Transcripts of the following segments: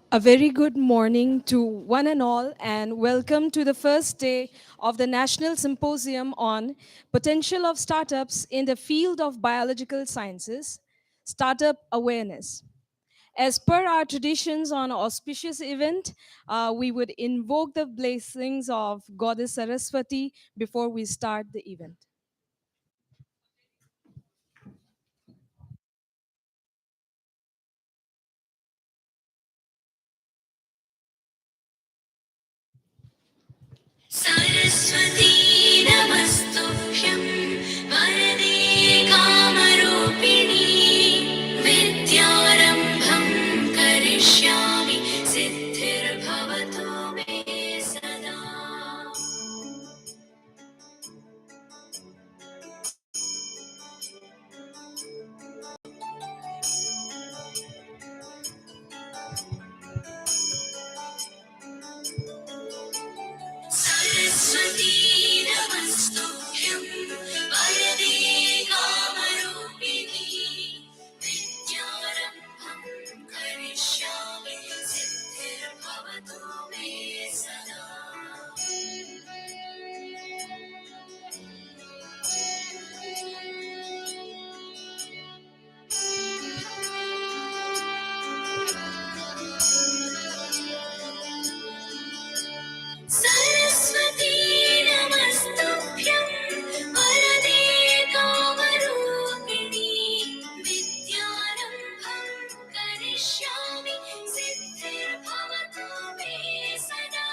A very good morning to one and all, and welcome to the first day of the National Symposium on Potential of Startups in the Field of Biological Sciences, Startup Awareness. As per our traditions on auspicious event, we would invoke the blessings of Goddess Saraswati before we start the event. Saraswati नमस्तुभ्यं वरदे कामरूपिणी विद्यारम्भं करिष्यामि सिद्धिर्भवतु मे सदा। सरस्वती नमस्तुभ्यं वरदे कामरूपिणी विद्यारम्भं करिष्यामि सिद्धिर्भवतु मे सदा। सरस्वती नमस्तुभ्यं वरदे कामरूपिणी विद्यारम्भं करिष्यामि सिद्धिर्भवतु मे सदा।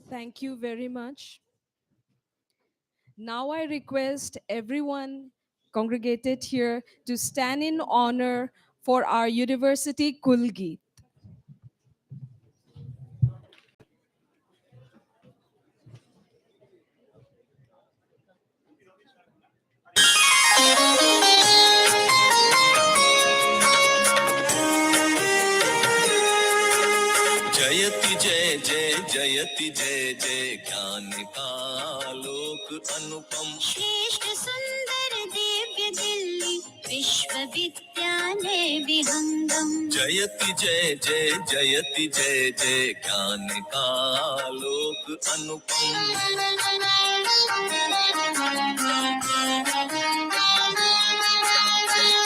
Thank you very much. Now I request everyone congregated here to stand in honor for our university Kulgeet. जयति जय जय जयति जय जय ज्ञान का लोक अनुपम श्रेष्ठ सुंदर दिव्य दिल्ली विश्वविद्यालय विहंगम जयति जय जय जयति जय जय ज्ञान का लोक अनुपम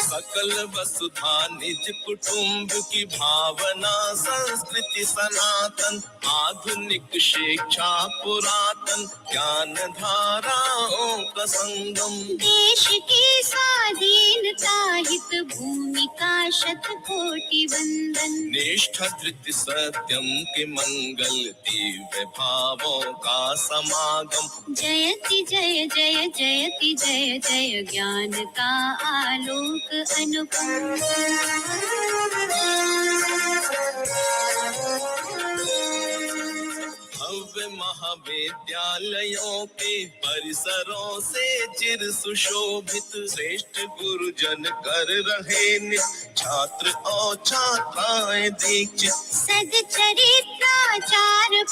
सकल वसुधा निज कुटुंब की भावना संस्कृति सनातन आधुनिक शिक्षा पुरातन ज्ञान धाराओं का संगम देश की स्वाधीनता हित भूमिका शतकोटि वंदन निष्ठा धृति सत्यम के मंगल दिव्य भावों का समागम जयति जय जय जयति जय जय ज्ञान का आलोक अनुपम भव्य महाविद्यालयों के परिसरों से चिर सुशोभित श्रेष्ठ गुरुजन कर रहे नित छात्र और छात्राएं दीक्षित सदचरित्राचार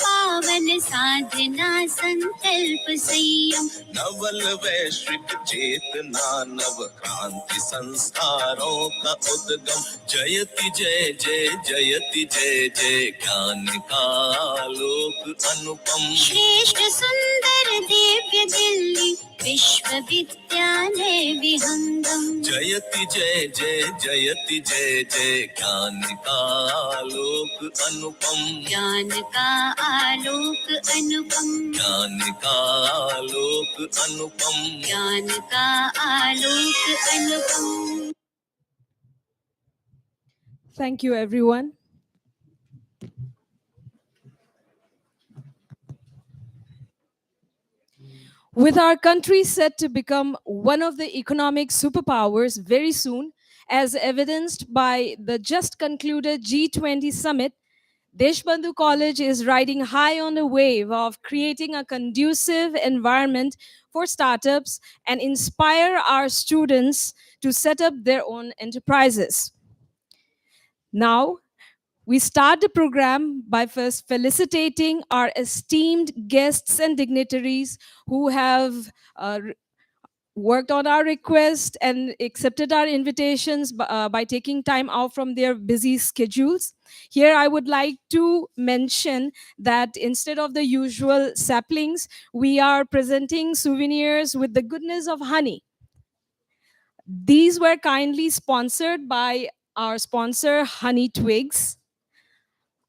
पावन साधना संकल्प संयम नवल वैश्विक चेतना नव क्रांति संस्कारों का उद्गम जयति जय जय जयति जय जय ज्ञान का लोक अनुपम श्रेष्ठ सुंदर दिव्य दिल्ली विश्वविद्यालय विहंगम जयति जय जय जयति जय जय ज्ञान का लोक अनुपम ज्ञान का आलोक अनुपम ज्ञान का लोक अनुपम ज्ञान का आलोक अनुपम Thank you, everyone. With our country set to become one of the economic superpowers very soon, as evidenced by the just concluded G20 summit, Deshbandhu College is riding high on the wave of creating a conducive environment for startups and inspire our students to set up their own enterprises. Now, we start the program by first felicitating our esteemed guests and dignitaries who have worked on our request and accepted our invitations by taking time out from their busy schedules. Here, I would like to mention that instead of the usual saplings, we are presenting souvenirs with the goodness of honey. These were kindly sponsored by our sponsor, Honey Twigs.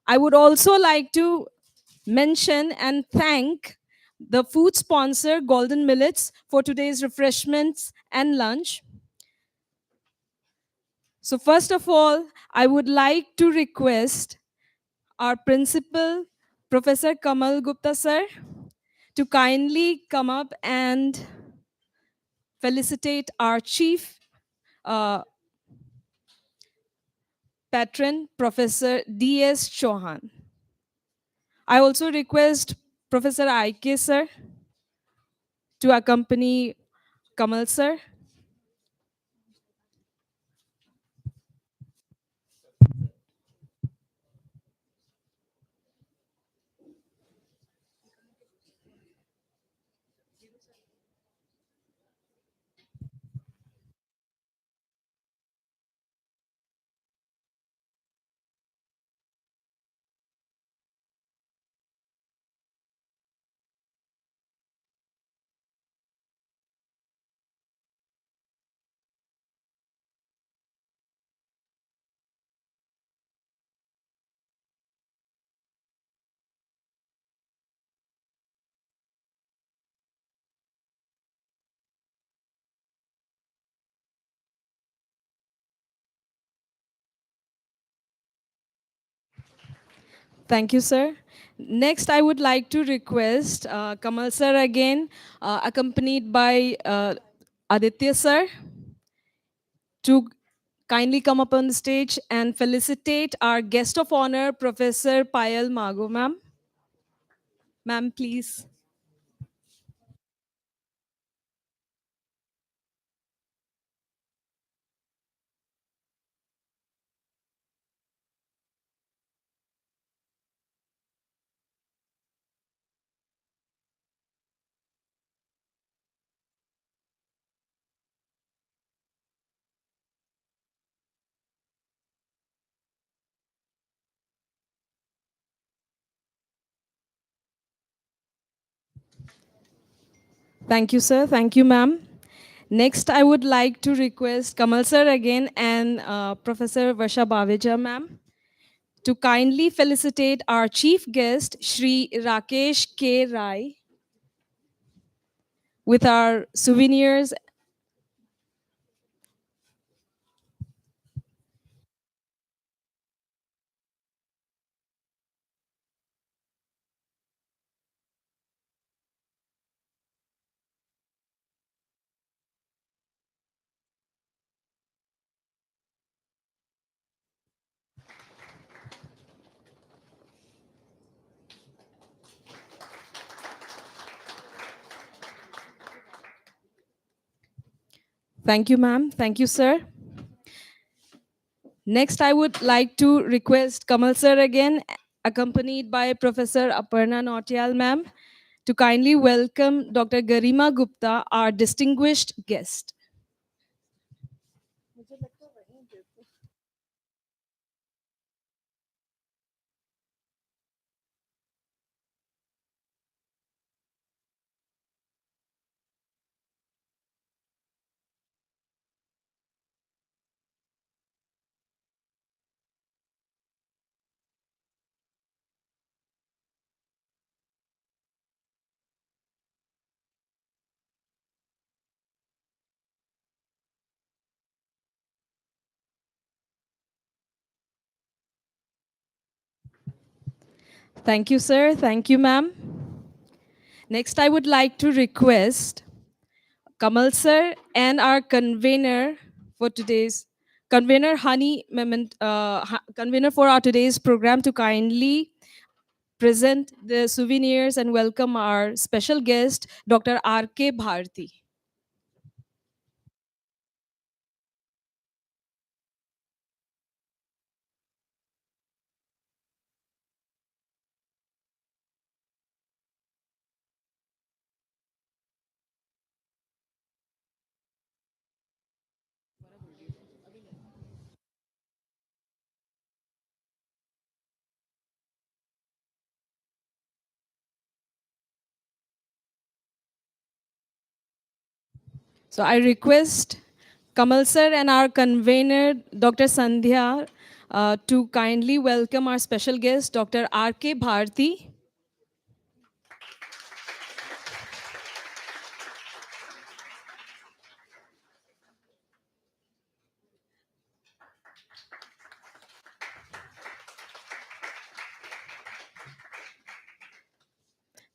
I would also like to mention and thank the food sponsor, Golden Millets, for today's refreshments and lunch. So, first of all, I would like to request our principal, Professor Kamal Gupta sir, to kindly come up and felicitate our chief uh, patron, Professor D.S. Chauhan. I also request Professor I.K. sir to accompany Kamal sir. Thank you, sir. Next, I would like to request Kamal sir again, accompanied by Aditya sir, to kindly come up on the stage and felicitate our guest of honor, Professor Payal Mago, ma'am. Ma'am, please. Thank you, sir. Thank you, ma'am. Next, I would like to request Kamal sir again and Professor Varsha Baveja, ma'am, to kindly felicitate our chief guest, Shri Rakesh K. Rai, with our souvenirs. Thank you, ma'am. Thank you, sir. Next, I would like to request Kamal sir again, accompanied by Professor Aparna Nautiyal, ma'am, to kindly welcome Dr. Garima Gupta, our distinguished guest. Thank you, sir. Thank you, ma'am. Next, I would like to request Kamal sir and our convener for today's Convener for our today's program to kindly present the souvenirs and welcome our special guest, Dr. R.K. Bharti. So I request Kamal sir and our convener, Dr. Sandhya, to kindly welcome our special guest, Dr. R.K. Bharti.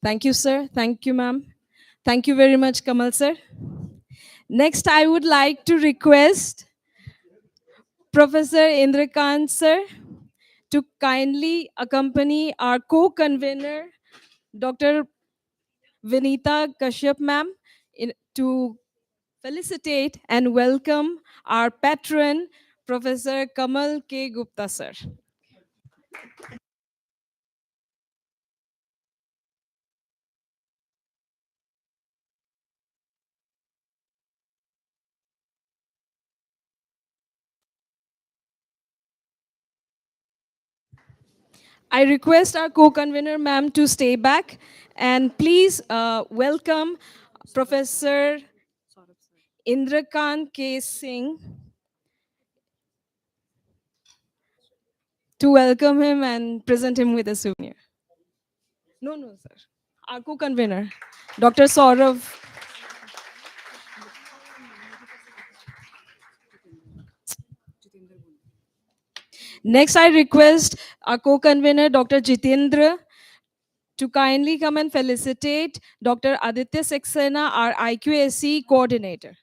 Thank you, sir. Thank you, ma'am. Thank you very much, Kamal sir. Next, I would like to request Professor Indrakant sir to kindly accompany our co-convener, Dr. Vinita Kashyap ma'am, to felicitate and welcome our patron, Professor Kamal K. Gupta sir. I request our co-convener ma'am to stay back and please welcome Professor Indrakant K. Singh to welcome him and present him with a souvenir. No, no, sir. Our co-convener, Dr. Saurav. Next, I request our co-convener, Dr. Jitendra, to kindly come and felicitate Dr. Aditya Saxena, our IQAC coordinator.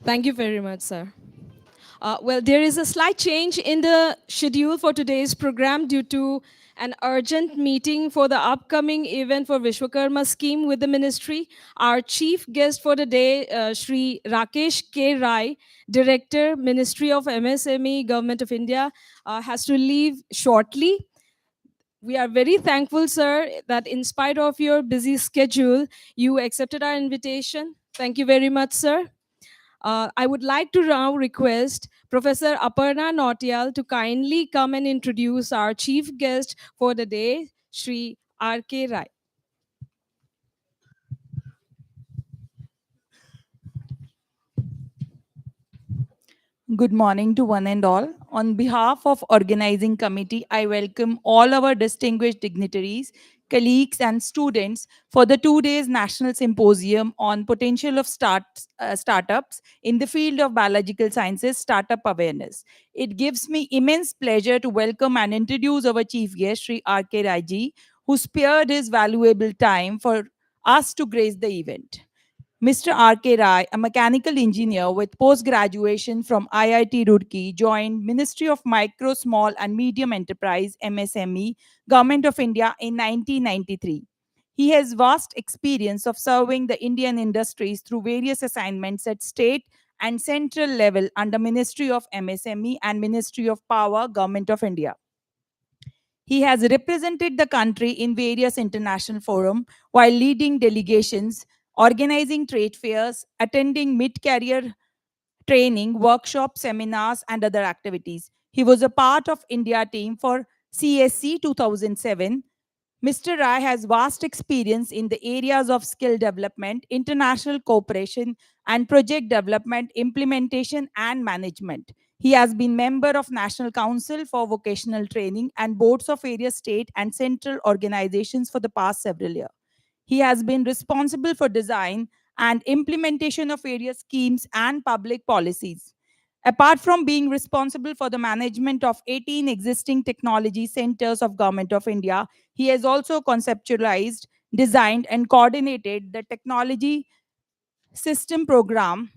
Thank you very much, sir. Well, there is a slight change in the schedule for today's program due to an urgent meeting for the upcoming event for Vishwakarma scheme with the ministry. Our chief guest for the day, Shri Rakesh K. Rai, Director, Ministry of MSME, Government of India, has to leave shortly. We are very thankful, sir, that in spite of your busy schedule, you accepted our invitation. Thank you very much, sir. I would like to now request Professor Aparna Nautiyal to kindly come and introduce our chief guest for the day, Sri R.K. Rai. Good morning to one and all. On behalf of organizing committee, I welcome all our distinguished dignitaries, colleagues and students for the 2 days National Symposium on potential of startups in the field of biological sciences startup awareness. It gives me immense pleasure to welcome and introduce our chief guest Sri R.K. Raji, who spared his valuable time for us to grace the event. Mr. R.K. Rai, a mechanical engineer with post-graduation from IIT Roorkee, joined Ministry of Micro, Small and Medium Enterprise (MSME), Government of India in 1993. He has vast experience of serving the Indian industries through various assignments at state and central level under Ministry of MSME and Ministry of Power, Government of India. He has represented the country in various international forums while leading delegations, organizing trade fairs, attending mid-career training, workshops, seminars, and other activities. He was a part of India team for CSC 2007. Mr. Rai has vast experience in the areas of skill development, international cooperation, and project development, implementation, and management. He has been member of National Council for Vocational Training and boards of various state and central organizations for the past several years. He has been responsible for design and implementation of various schemes and public policies. Apart from being responsible for the management of 18 existing technology centers of Government of India, he has also conceptualized, designed and coordinated the technology system program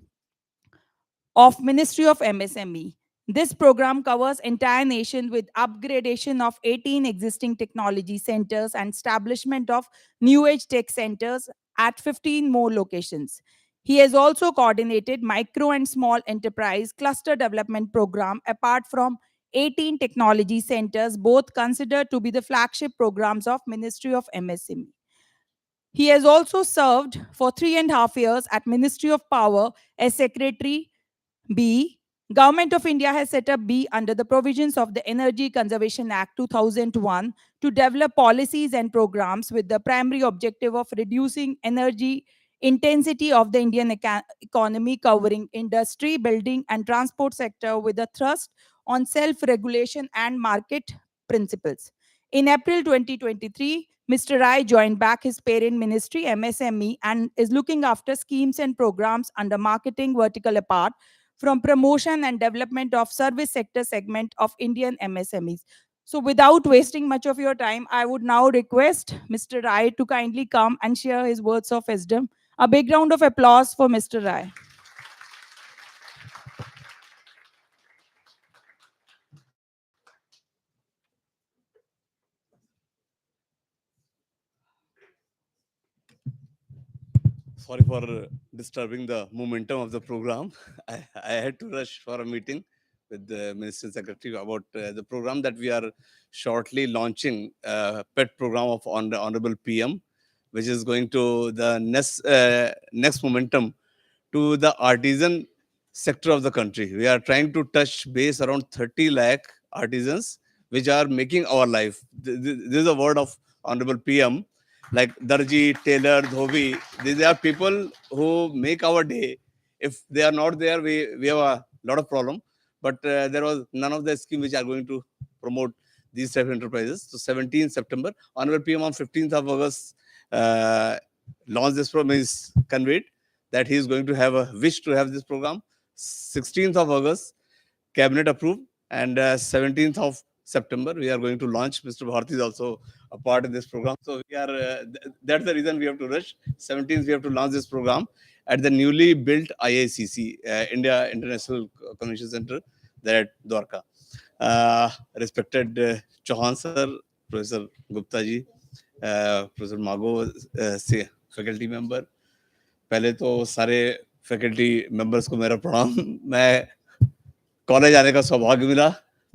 of Ministry of MSME. This program covers entire nation with upgradation of 18 existing technology centers and establishment of new age tech centers at 15 more locations. He has also coordinated micro and small enterprise cluster development program apart from 18 technology centers, both considered to be the flagship programs of Ministry of MSME. He has also served for 3.5 years at Ministry of Power as Secretary B. Government of India has set up B under the provisions of the Energy Conservation Act 2001 to develop policies and programs with the primary objective of reducing energy intensity of the Indian economy, covering industry, building and transport sector with a thrust on self-regulation and market principles. In April 2023, Mr. Rai joined back his parent ministry MSME and is looking after schemes and programs under marketing vertical apart from promotion and development of service sector segment of Indian MSMEs. So without wasting much of your time, I would now request Mr. Rai to kindly come and share his words of wisdom. A big round of applause for Mr. Rai. Sorry for disturbing the momentum of the program. I had to rush for a meeting with the Minister Secretary about the program that we are shortly launching, PET program of Honorable PM, which is going to the next momentum to the artisan sector of the country. We are trying to touch base around 30 lakh artisans, which are making our life. This is a word of Honorable PM, like Darji, Tailor, Dhobi. These are people who make our day. If they are not there, we have a lot of problem. But there was none of the scheme which are going to promote these type of enterprises. So 17th September, Honorable PM on 15th of August launched this program is conveyed that he is going to have a wish to have this program. 16th of August, cabinet approved, and 17th of September we are going to launch. Mr. Bharti is also a part of this program, so we are. That's the reason we have to rush. 17th we have to launch this program at the newly built IICC, India International Convention Center, there at Dwarka. Respected Chauhan sir, Professor Gupta ji, Professor Mago, faculty member, पहले तो सारे faculty members को मेरा प्रणाम मैं college आने का सौभाग्य मिला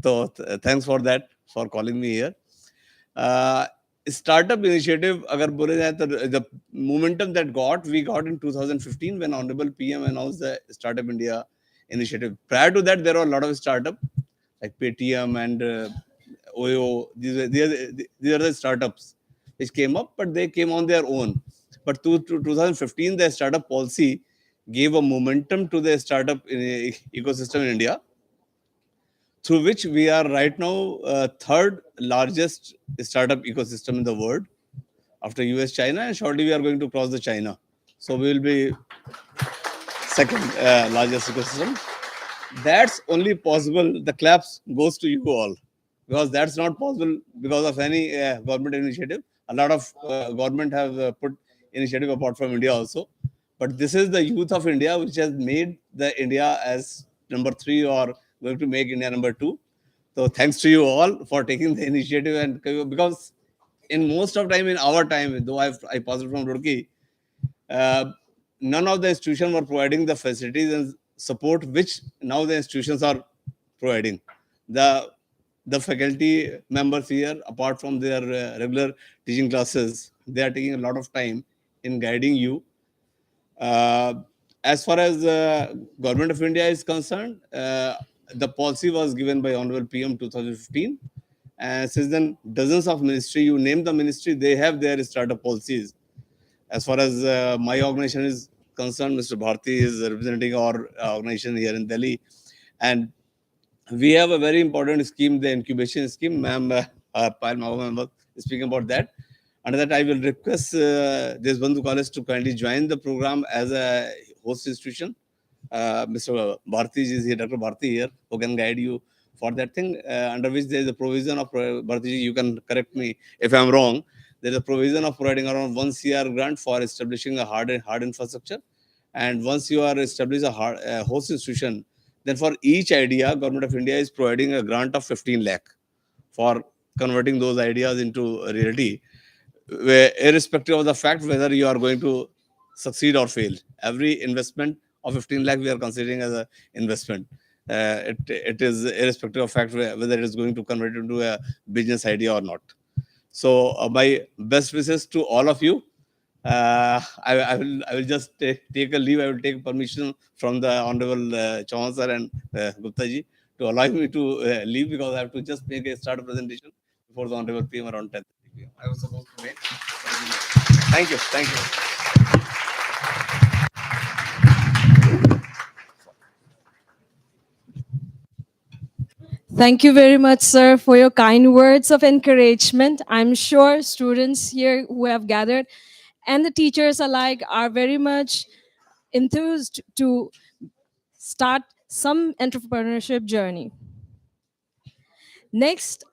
तो thanks for that for calling me here startup initiative agar bole jaye to the momentum that we got in 2015 when honorable PM announced the startup India initiative. Prior to that there were a lot of startup like Paytm and Oyo. These are the startups which came up, but they came on their own. But to 2015 the startup policy gave a momentum to the startup ecosystem in India, through which we are right now third largest startup ecosystem in the world after US, China, and shortly we are going to cross the China. So we will be second largest ecosystem. That's only possible. The claps goes to you all because that's not possible because of any government initiative. A lot of government have put initiative apart from India also, but this is the youth of India which has made the India as number three or going to make India number two. So thanks to you all for taking the initiative and because in most of time in our time, though I passed from Roorkee, uh, none of the institutions were providing the facilities and support which now the institutions are providing. The the faculty members here, apart from their regular teaching classes, they are taking a lot of time in guiding you. Uh, as far as government of India is concerned, the policy was given by Honorable PM 2015. And since then, dozens of ministry, you name the ministry, they have their startup policies. As far as my organization is concerned, Mr. Bharti is representing our organization here in Delhi. And we have a very important scheme, the incubation scheme. Ma'am, Payal Mahoma was speaking about that. Under that, I will request Deshbandhu College to kindly join the program as a host institution. Mr. Bharti is here, Dr. Bharti here, who can guide you for that thing, under which there is a provision of, Bharti, you can correct me if I'm wrong. There is a provision of providing around 1 CR grant for establishing a hard infrastructure. And once you are established a host institution, then for each idea, Government of India is providing a grant of 15 lakh for converting those ideas into reality, irrespective of the fact whether you are going to succeed or fail. Every investment of 15 lakh we are considering as a investment. It is irrespective of fact whether it is going to convert into a business idea or not. So my best wishes to all of you. I will just take a leave. I will take permission from the Honorable Chauhan sir and Gupta ji to allow me to leave, because I have to just make a start presentation before the Honorable PM around 10:30 p.m. I was supposed to make. Thank you. Thank you. Thank you very much, sir, for your kind words of encouragement. I'm sure students here who have gathered and the teachers alike are very much enthused to start some entrepreneurship journey. Next,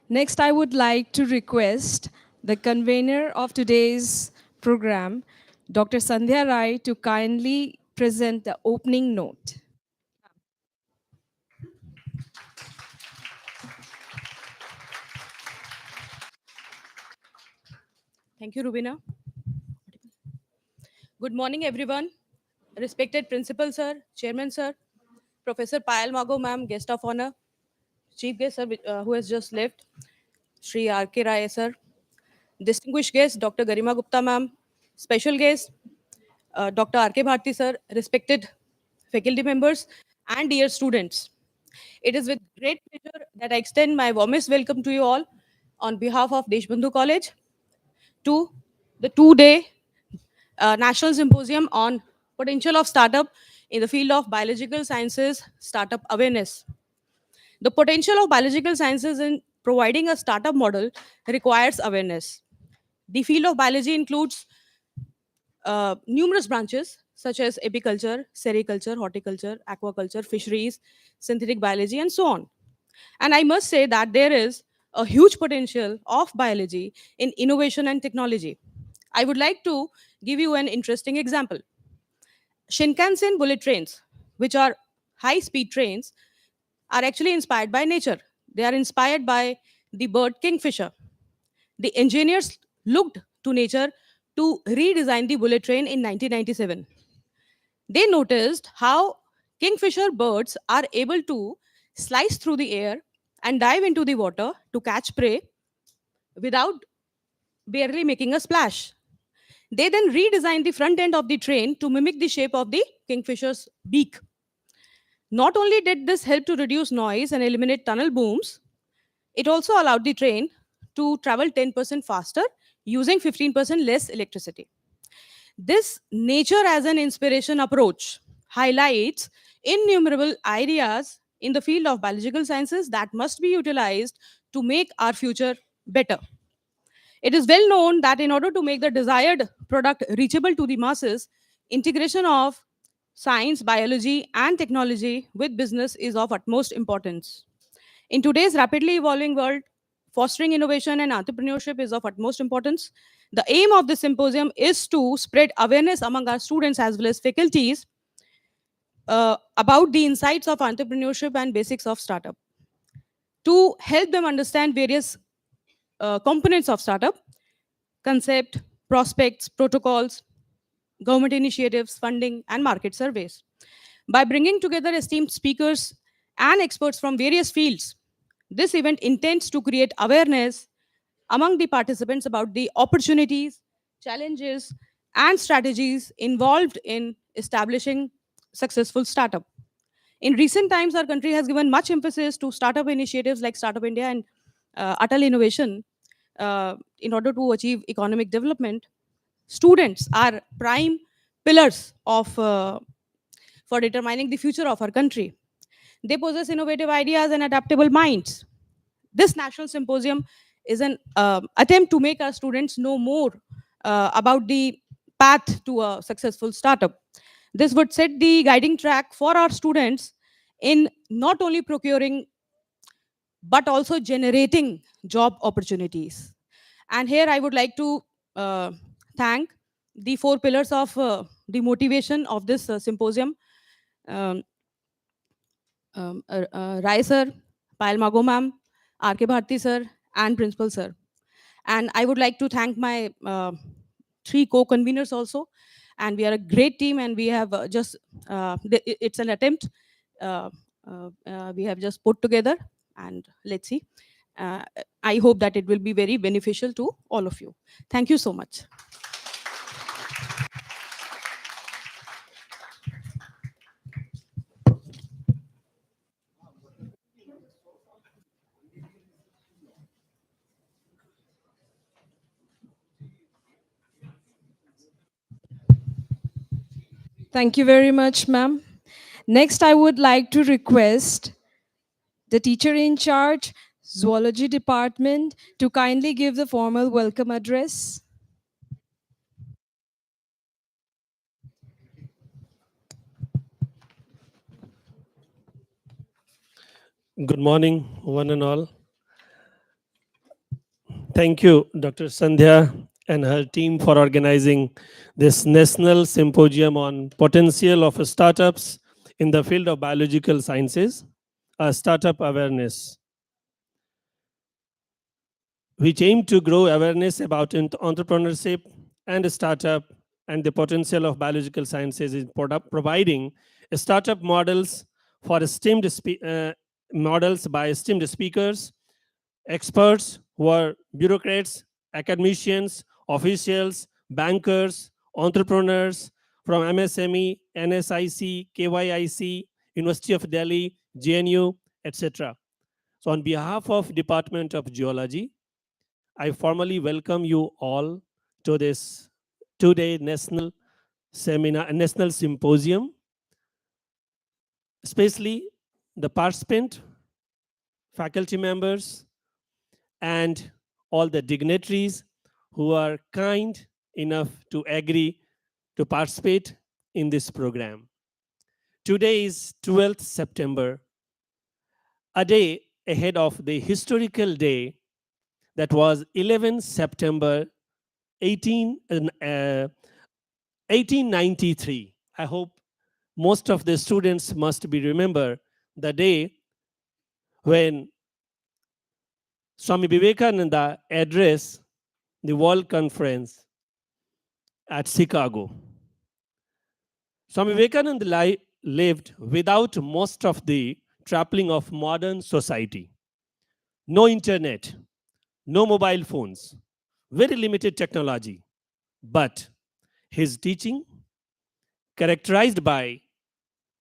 next I would like to request the convener of today's program, Dr. Sandhya Rai, to kindly present the opening note. Thank you, Rubina. Good morning, everyone. Respected Principal Sir, Chairman Sir, Professor Payal Mago Ma'am, Guest of Honor, Chief Guest Sir, who has just left, Shri R.K. Rai Sir, Distinguished Guest, Dr. Garima Gupta Ma'am, Special Guest, Dr. R.K. Bharti Sir, respected faculty members, and dear students. It is with great pleasure that I extend my warmest welcome to you all on behalf of Deshbandhu College to the two-day National Symposium on Potential of Startup in the Field of Biological Sciences Startup Awareness. The potential of biological sciences in providing a startup model requires awareness. The field of biology includes numerous branches such as apiculture, sericulture, horticulture, aquaculture, fisheries, synthetic biology, and so on. And I must say that there is a huge potential of biology in innovation and technology. I would like to give you an interesting example. Shinkansen bullet trains, which are high speed trains, are actually inspired by nature. They are inspired by the bird kingfisher. The engineers looked to nature to redesign the bullet train in 1997. They noticed how kingfisher birds are able to slice through the air and dive into the water to catch prey without barely making a splash. They then redesigned the front end of the train to mimic the shape of the kingfisher's beak. Not only did this help to reduce noise and eliminate tunnel booms, it also allowed the train to travel 10% faster using 15% less electricity. This nature as an inspiration approach highlights innumerable ideas in the field of biological sciences that must be utilized to make our future better. It is well known that in order to make the desired product reachable to the masses, integration of science, biology, and technology with business is of utmost importance. In today's rapidly evolving world, fostering innovation and entrepreneurship is of utmost importance. The aim of this symposium is to spread awareness among our students as well as faculties about the insights of entrepreneurship and basics of startup. To help them understand various components of startup, concept, prospects, protocols, government initiatives, funding, and market surveys. By bringing together esteemed speakers and experts from various fields, this event intends to create awareness among the participants about the opportunities, challenges, and strategies involved in establishing successful startup. In recent times, our country has given much emphasis to startup initiatives like Startup India and Atal Innovation in order to achieve economic development. Students are prime pillars of for determining the future of our country. They possess innovative ideas and adaptable minds. This national symposium is an attempt to make our students know more about the path to a successful startup. This would set the guiding track for our students in not only procuring but also generating job opportunities. And here I would like to uh, thank the four pillars of the motivation of this symposium. Um, Rai sir, Payal Mago ma'am, R.K. Bharti sir, and Principal sir. And I would like to thank my three co-conveners also. And we are a great team, and we have it's an attempt we have just put together, and let's see. Uh, I hope that it will be very beneficial to all of you. Thank you so much. Thank you very much, ma'am. Next, I would like to request the teacher in charge, Zoology Department, to kindly give the formal welcome address. Good morning, one and all. Thank you, Dr. Sandhya and her team for organizing this national symposium on potential of startups in the field of biological sciences, a startup awareness, which aim to grow awareness about entrepreneurship and startup and the potential of biological sciences in providing startup models for models by esteemed speakers, experts who are bureaucrats, academicians, officials, bankers, entrepreneurs from MSME, NSIC, KYIC, University of Delhi, JNU, etc. So on behalf of Department of Geology, I formally welcome you all to this two-day national symposium, especially the participant, faculty members, and all the dignitaries who are kind enough to agree to participate in this program. Today is 12th September, a day ahead of the historical day that was 11th September 1893. I hope most of the students must be remember the day when Swami Vivekananda addressed the World Conference at Chicago. Swami Vivekananda lived without most of the trapping of modern society. No internet, no mobile phones, very limited technology. But his teaching, characterized by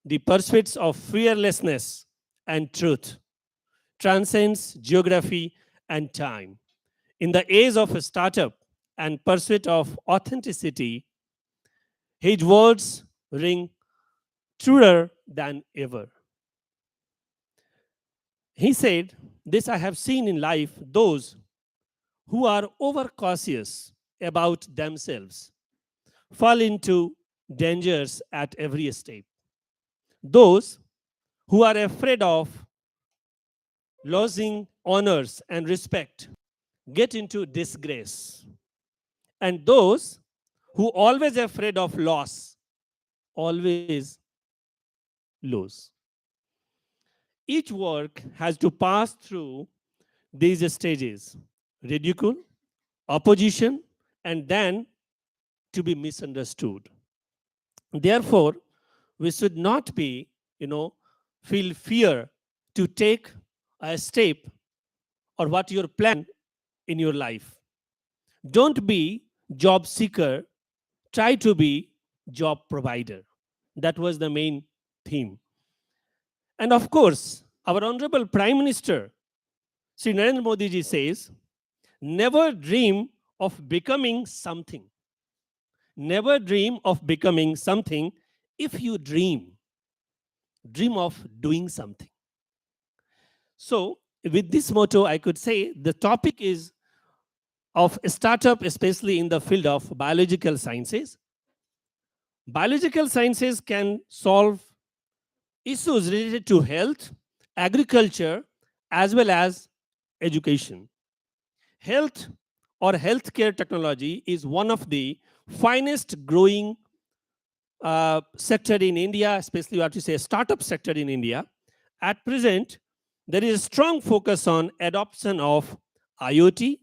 the pursuits of fearlessness and truth, transcends geography and time. In the age of a startup and pursuit of authenticity, his words ring truer than ever. He said, "This I have seen in life those who are overcautious about themselves fall into dangers at every step. Those who are afraid of losing honors and respect get into disgrace. And those who always afraid of loss always lose. Each work has to pass through these stages: ridicule, opposition, and then to be misunderstood. Therefore, we should not be, feel fear to take a step or what your plan in your life. Don't be job seeker, try to be job provider. That was the main theme. And of course, our honorable Prime Minister, Sri Narendra Modi ji says, never dream of becoming something. Never dream of becoming something. If you dream, dream of doing something. So, with this motto, I could say the topic is of a startup, especially in the field of biological sciences. Biological sciences can solve issues related to health, agriculture, as well as education. Health or healthcare technology is one of the finest growing sector in India, especially you have to say startup sector in India. At present, there is a strong focus on adoption of IoT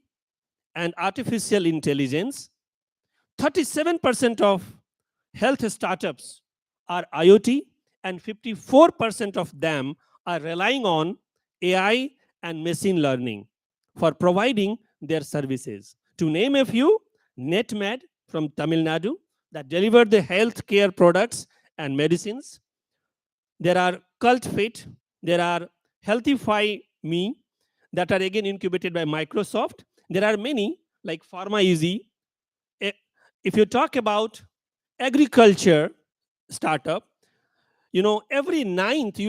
and artificial intelligence. 37% of health startups are IoT, and 54% of them are relying on AI and machine learning for providing their services. To name a few, NetMed from Tamil Nadu that deliver the healthcare products and medicines. There are Cult Fit, there are Healthify Me that are again incubated by Microsoft. There are many like Pharma Easy. Eh, If you talk about agriculture startup, every ninth,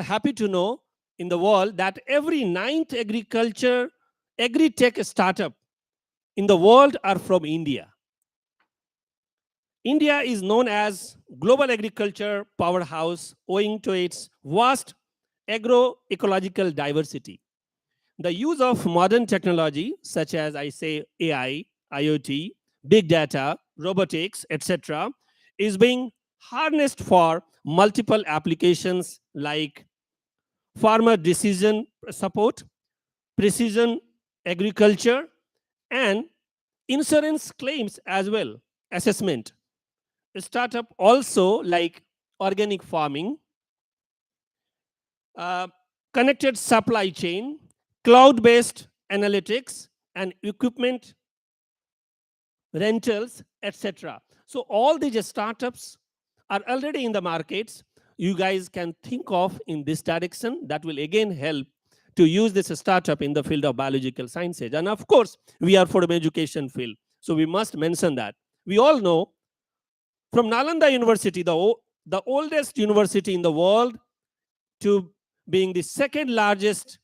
happy to know in the world that every ninth agriculture agri-tech startup in the world are from India. India is known as global agriculture powerhouse owing to its vast agroecological diversity. The use of modern technology such as I say AI, IoT, big data, robotics, etc. is being harnessed for multiple applications like farmer decision support, precision agriculture, and insurance claims as well, assessment. Startup also like organic farming, uh, connected supply chain, cloud based analytics, and equipment rentals, etc. So, all these startups are already in the markets. You guys can think of in this direction that will again help to use this startup in the field of biological sciences. And of course, we are from education field. So, we must mention that. We all know from Nalanda University, the oldest university in the world, to being the second largest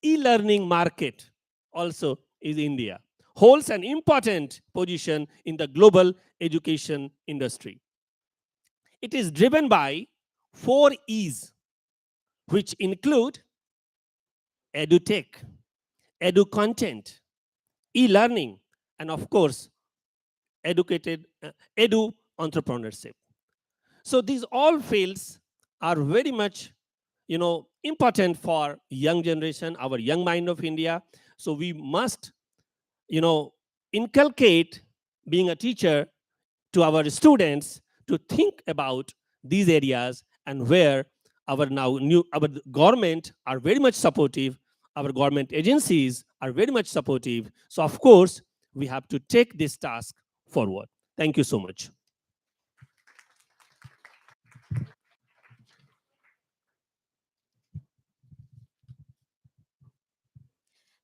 e-learning market also is India, holds an important position in the global education industry. It is driven by four E's, which include edutech, edu content, e-learning, and of course, edu entrepreneurship. So these all fields are very much important for young generation, our young mind of India. So we must you know inculcate being a teacher to our students to think about these areas, and where our government are very much supportive, our government agencies are very much supportive. So of course we have to take this task forward. Thank you so much.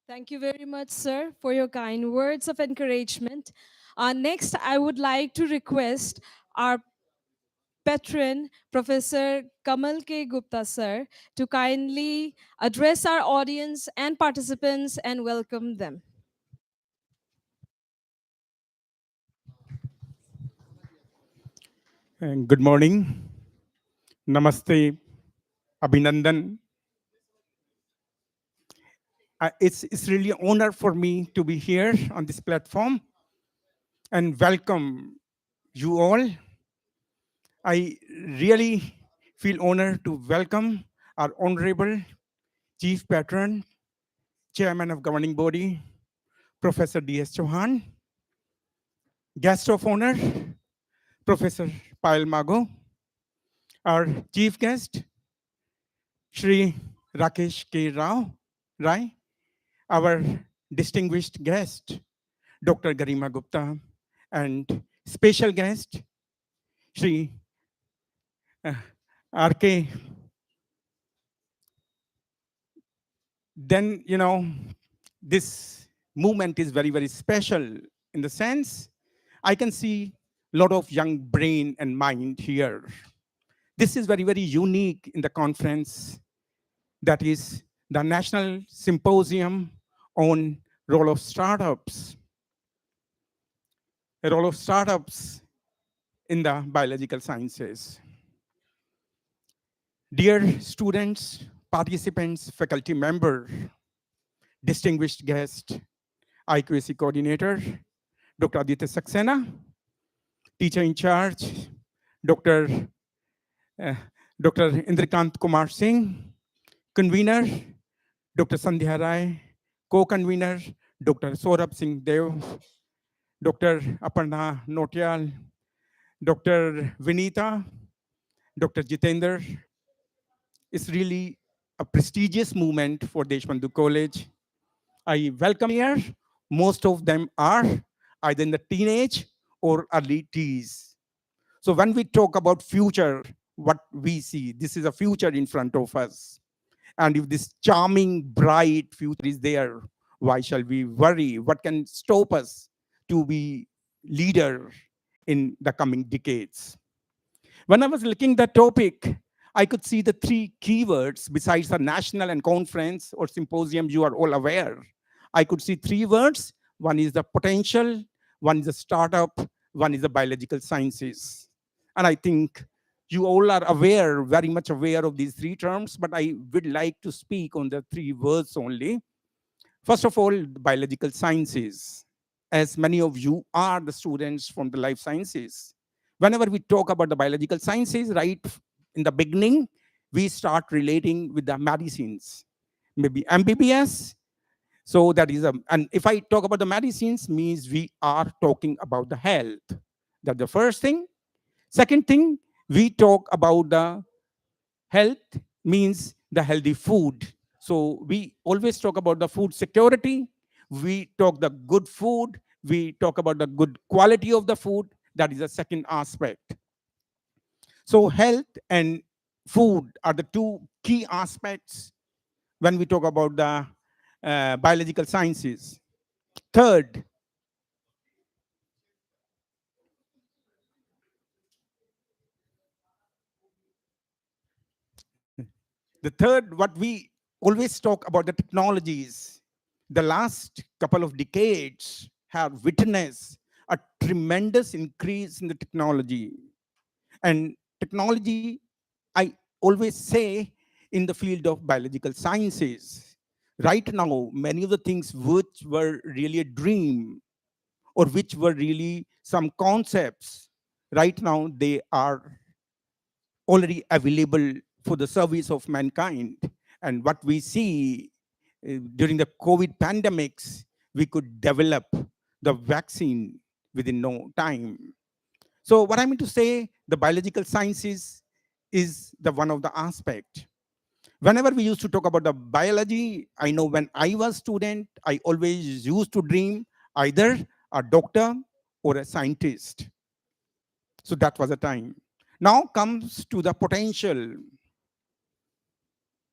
Thank you very much, sir, for your kind words of encouragement. Next, I would like to request our patron, Professor Kamal K. Gupta, sir, to kindly address our audience and participants and welcome them. And good morning. Namaste. Abhinandan. It's really an honor for me to be here on this platform and welcome you all. I really feel honored to welcome our Honorable Chief Patron, Chairman of Governing Body, Professor D.S. Chauhan, Guest of Honor, Professor Payal Mago, our Chief Guest, Shri Rakesh K. Rai, our distinguished guest, Dr. Garima Gupta, and special guest, Sri uh, RK. Then, this movement is very, very special in the sense I can see a lot of young brain and mind here. This is very, very unique in the conference. That is the National Symposium on role of startups, a role of startups in the biological sciences. Dear students, participants, faculty member, distinguished guest, IQAC coordinator, Dr. Aditya Saxena, teacher in charge, Dr. uh, Dr. Indrikant Kumar Singh, convener, Dr. Sandhya Rai, co-convener, Dr. Saurabh Singh Dev, Dr. Aparna Notial, Dr. Vinita, Dr. Jitender. It's really a prestigious movement for Deshbandhu College. I welcome here. Most of them are either in the teenage or early teens. So when we talk about future, what we see, this is a future in front of us. And if this charming, bright future is there, why shall we worry? What can stop us to be leader in the coming decades? When I was looking at the topic, I could see the three keywords besides the national and conference or symposium, you are all aware. I could see three words. One is the potential, one is the startup, one is the biological sciences. And I think you all are aware, very much aware of these three terms, but I would like to speak on the three words only. First of all, the biological sciences. As many of you are the students from the life sciences, whenever we talk about the biological sciences, right in the beginning, we start relating with the medicines, maybe MBBS. So that is and if I talk about the medicines, means we are talking about the health. That's the first thing. Second thing, we talk about the health means the healthy food. So we always talk about the food security. We talk the good food. We talk about the good quality of the food. That is the second aspect. So health and food are the two key aspects when we talk about the biological sciences. Third, the third, what we always talk about the technologies. The last couple of decades have witnessed a tremendous increase in the technology. And technology, I always say, in the field of biological sciences. Right now, many of the things which were really a dream or which were really some concepts, right now they are already available for the service of mankind. And what we see during the COVID pandemics, we could develop the vaccine within no time. So what I mean to say, the biological sciences is the one of the aspect. Whenever we used to talk about the biology, I know when I was student, I always used to dream either a doctor or a scientist. So that was the time. Now comes to the potential.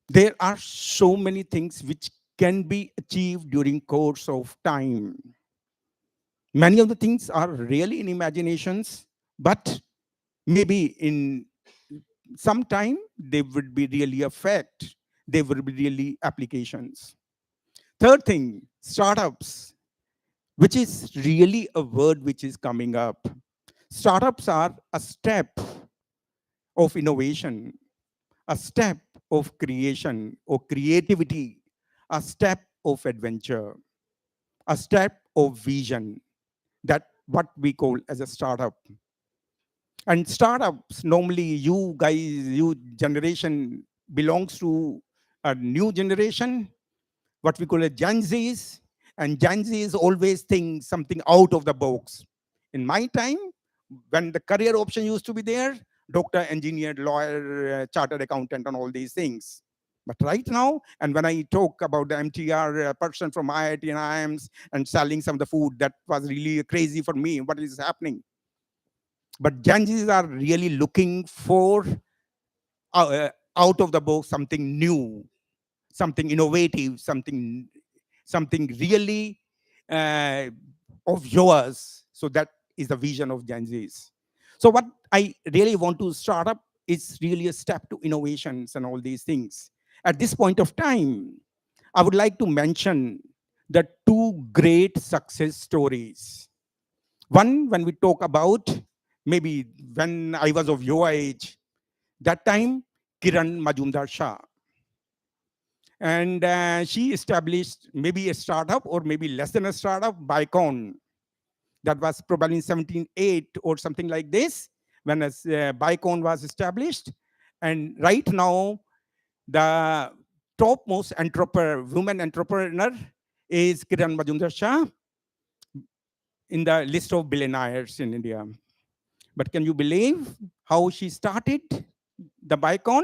There are so many things which can be achieved during course of time. Many of the things are really in imaginations, but maybe in some time they would be really a fact. They would be really applications. Third thing, startups, which is really a word which is coming up. Startups are a step of innovation, a step of creation or creativity, a step of adventure, a step of vision. That what we call as a startup. And startups, normally you guys, you generation belongs to a new generation, what we call a Gen Zs. And Gen Zs always think something out of the box. In my time, when the career option used to be there, doctor, engineer, lawyer, chartered accountant, and all these things. But right now, and when I talk about the MTR person from IIT and IIMs and selling some of the food, that was really crazy for me. What is happening? But Gen Zs are really looking for out of the box something new, something innovative, something really uh, of yours. So that is the vision of Gen Zs. So what I really want to start up is really a step to innovations and all these things. At this point of time, I would like to mention the two great success stories. One, when we talk about maybe when I was of your age, that time, Kiran Majumdar Shah. And she established maybe a startup or maybe less than a startup, Bicon. That was probably in 1708 or something like this, when Bicon was established. And right now, the topmost woman entrepreneur is Kiran Majumdar Shah in the list of billionaires in India. But can you believe how she started the Bicon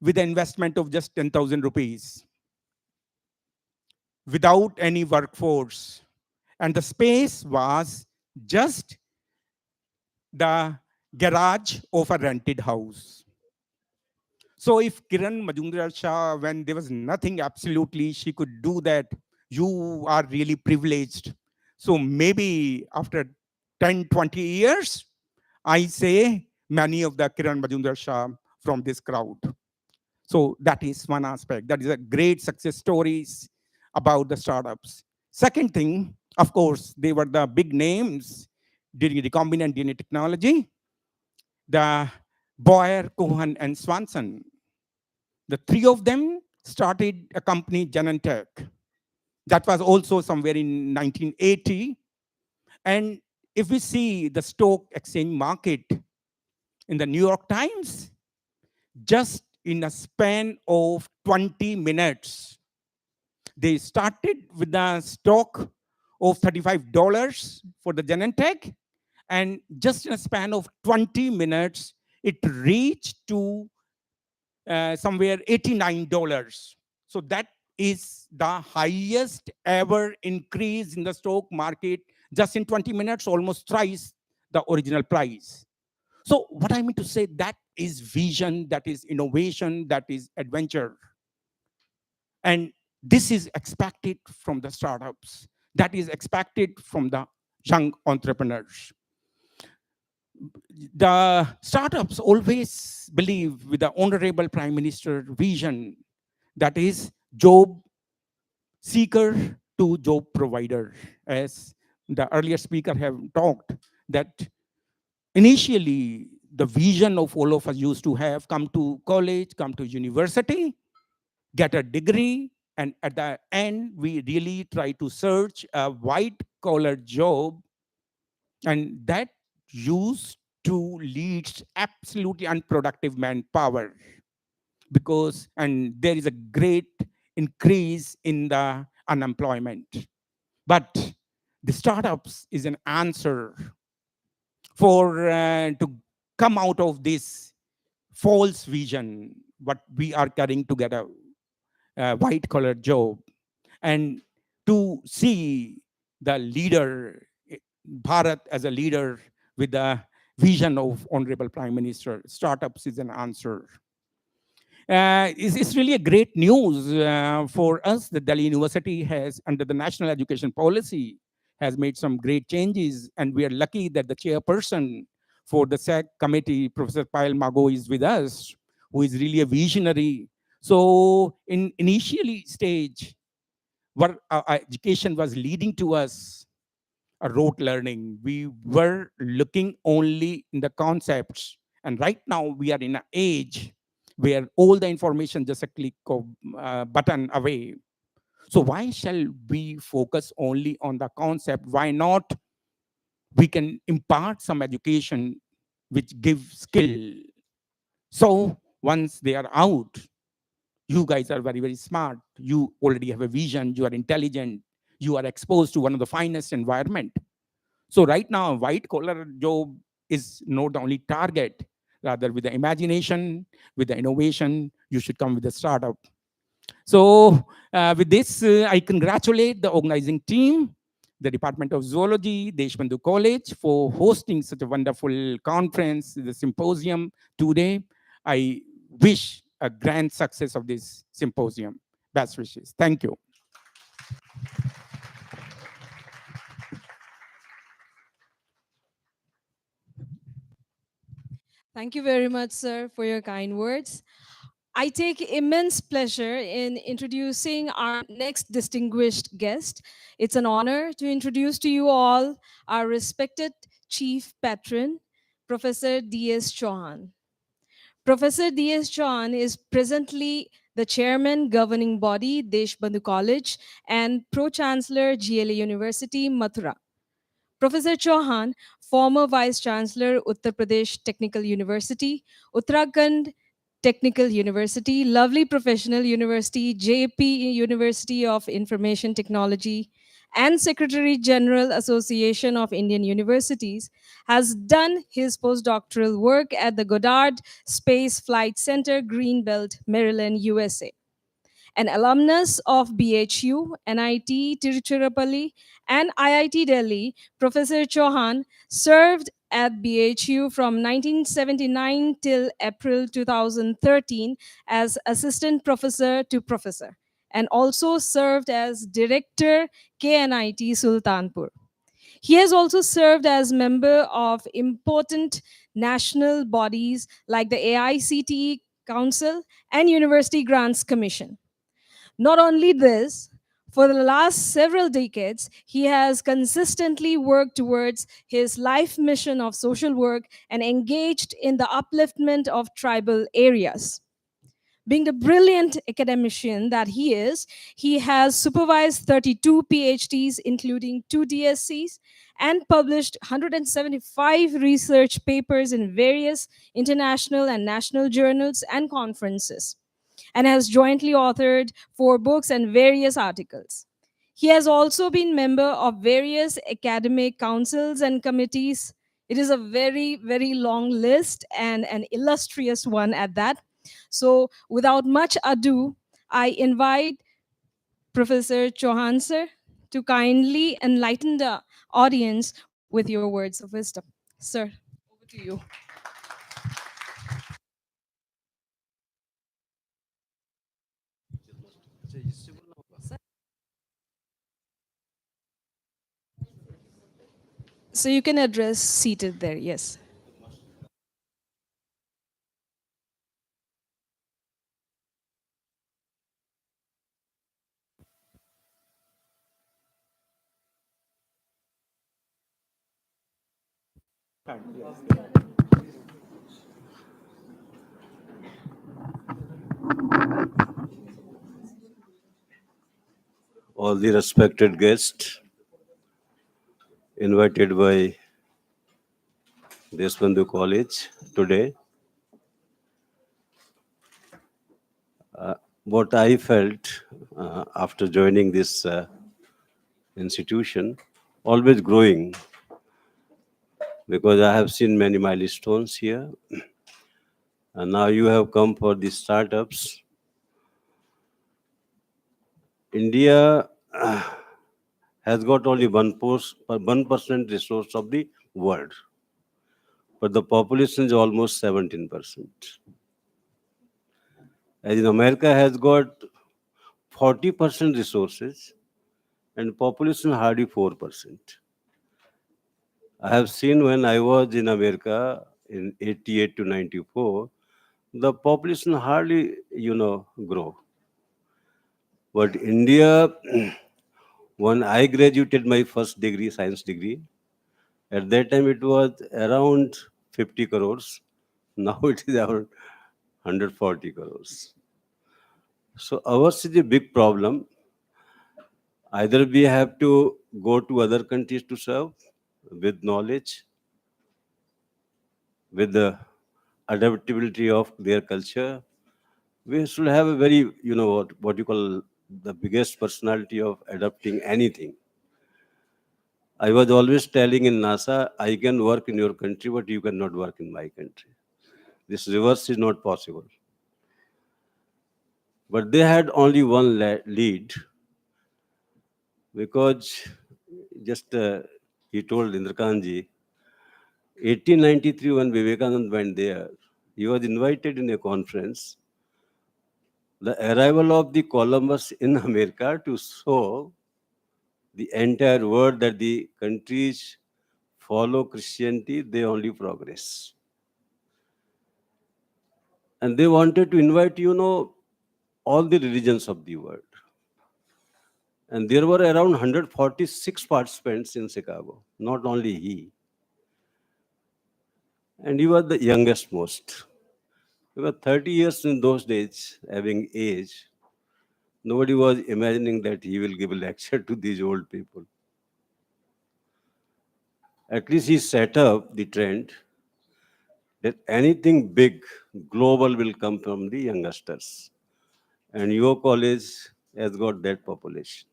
with an investment of just 10,000 rupees without any workforce? And the space was just the garage of a rented house. So if Kiran Majumdar Shah, when there was nothing absolutely, she could do that, you are really privileged. So maybe after 10, 20 years, I say many of the Kiran Majumdar Shah from this crowd. So that is one aspect. That is a great success stories about the startups. Second thing, of course, they were the big names during the recombinant DNA technology, the Boyer, Cohen, and Swanson. The three of them started a company, Genentech. That was also somewhere in 1980. And if we see the stock exchange market in the New York Times, just in a span of 20 minutes, they started with a stock of $35 for the Genentech, and just in a span of 20 minutes, it reached to somewhere $89. So that is the highest ever increase in the stock market just in 20 minutes, almost thrice the original price. So what I mean to say, that is vision, that is innovation, that is adventure. And this is expected from the startups. That is expected from the young entrepreneurs. The startups always believe with the honorable prime minister vision, that is job seeker to job provider. As the earlier speaker have talked, that initially the vision of all of us used to have, come to college, come to university, get a degree, and at the end we really try to search a white collar job, and that used to lead absolutely unproductive manpower, because and there is a great increase in the unemployment. But the startups is an answer for to come out of this false vision what we are carrying to get a white collar job, and to see the leader, Bharat as a leader with the vision of honorable prime minister. Startups is an answer. It's really a great news for us that Delhi University has, under the national education policy, has made some great changes, and we are lucky that the chairperson for the SAC committee, Professor Payal Mago, is with us, who is really a visionary. So in initially stage, what our education was leading to us, a rote learning. We were looking only in the concepts. And right now we are in an age where all the information just a click of button away. So why shall we focus only on the concept? Why not we can impart some education which gives skill? So once they are out, you guys are very, very smart. You already have a vision. You are intelligent. You are exposed to one of the finest environment. So right now, white collar job is not the only target. Rather, with the imagination, with the innovation, you should come with a startup. So with this, I congratulate the organizing team, the Department of Zoology, Deshbandhu College, for hosting such a wonderful conference, the symposium today. I wish a grand success of this symposium. Best wishes. Thank you. Thank you very much, sir, for your kind words. I take immense pleasure in introducing our next distinguished guest. It's an honor to introduce to you all our respected chief patron, Professor D.S. Chauhan. Professor D.S. Chauhan is presently the chairman governing body Deshbandhu College and pro-chancellor GLA University, Mathura. Professor Chauhan, former Vice Chancellor, Uttar Pradesh Technical University, Uttarakhand Technical University, Lovely Professional University, JP University of Information Technology, and Secretary General Association of Indian Universities, has done his postdoctoral work at the Goddard Space Flight Center, Greenbelt, Maryland, USA. An alumnus of BHU, NIT Tiruchirappalli, and IIT Delhi, Professor Chauhan served at BHU from 1979 till April 2013 as assistant professor to professor, and also served as director KNIT Sultanpur. He has also served as member of important national bodies like the AICTE Council and University Grants Commission. Not only this, for the last several decades, he has consistently worked towards his life mission of social work and engaged in the upliftment of tribal areas. Being the brilliant academician that he is, he has supervised 32 PhDs, including 2 DSCs, and published 175 research papers in various international and national journals and conferences, and has jointly authored 4 books and various articles. He has also been member of various academic councils and committees. It is a very, very long list and an illustrious one at that. So, without much ado, I invite Professor Chauhan sir to kindly enlighten the audience with your words of wisdom. Sir, over to you. So you can address seated there, yes. All the respected guests invited by Deshbandhu College today. What I felt after joining this institution, always growing, because I have seen many milestones here. And now you have come for the startups. India has got only 1% resource of the world, but the population is almost 17%. As in America has got 40% resources and population hardly 4%. I have seen when I was in America in 88 to 94, the population hardly, grow. But India, when I graduated my first degree, science degree, at that time it was around 50 crores. Now it is around 140 crores. So ours is a big problem. Either we have to go to other countries to serve with knowledge, with the adaptability of their culture. We should have a very, what you call the biggest personality of adapting anything. I was always telling in NASA, I can work in your country, but you cannot work in my country. This reverse is not possible. But they had only one lead because just he told Indrakantji, 1893 when Vivekanand went there, he was invited in a conference. The arrival of the Columbus in America to show the entire world that the countries follow Christianity, they only progress. And they wanted to invite, all the religions of the world. And there were around 146 participants in Chicago, not only he. And he was the youngest most. He was 30 years in those days, having age. Nobody was imagining that he will give a lecture to these old people. At least he set up the trend that anything big, global will come from the youngsters. And your college has got that population.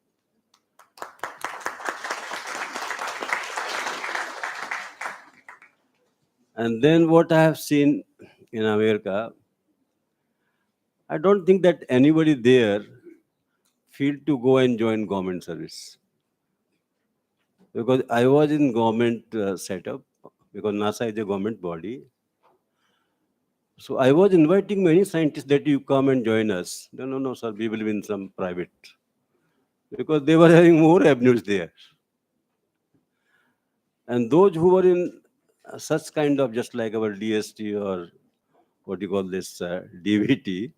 And then what I have seen in America, I don't think that anybody there feel to go and join government service. Because I was in government setup, because NASA is a government body. So I was inviting many scientists that you come and join us. No, no, no, sir, we will be in some private. Because they were having more avenues there. And those who were in such kind of, just like our DST or what you call this DVT,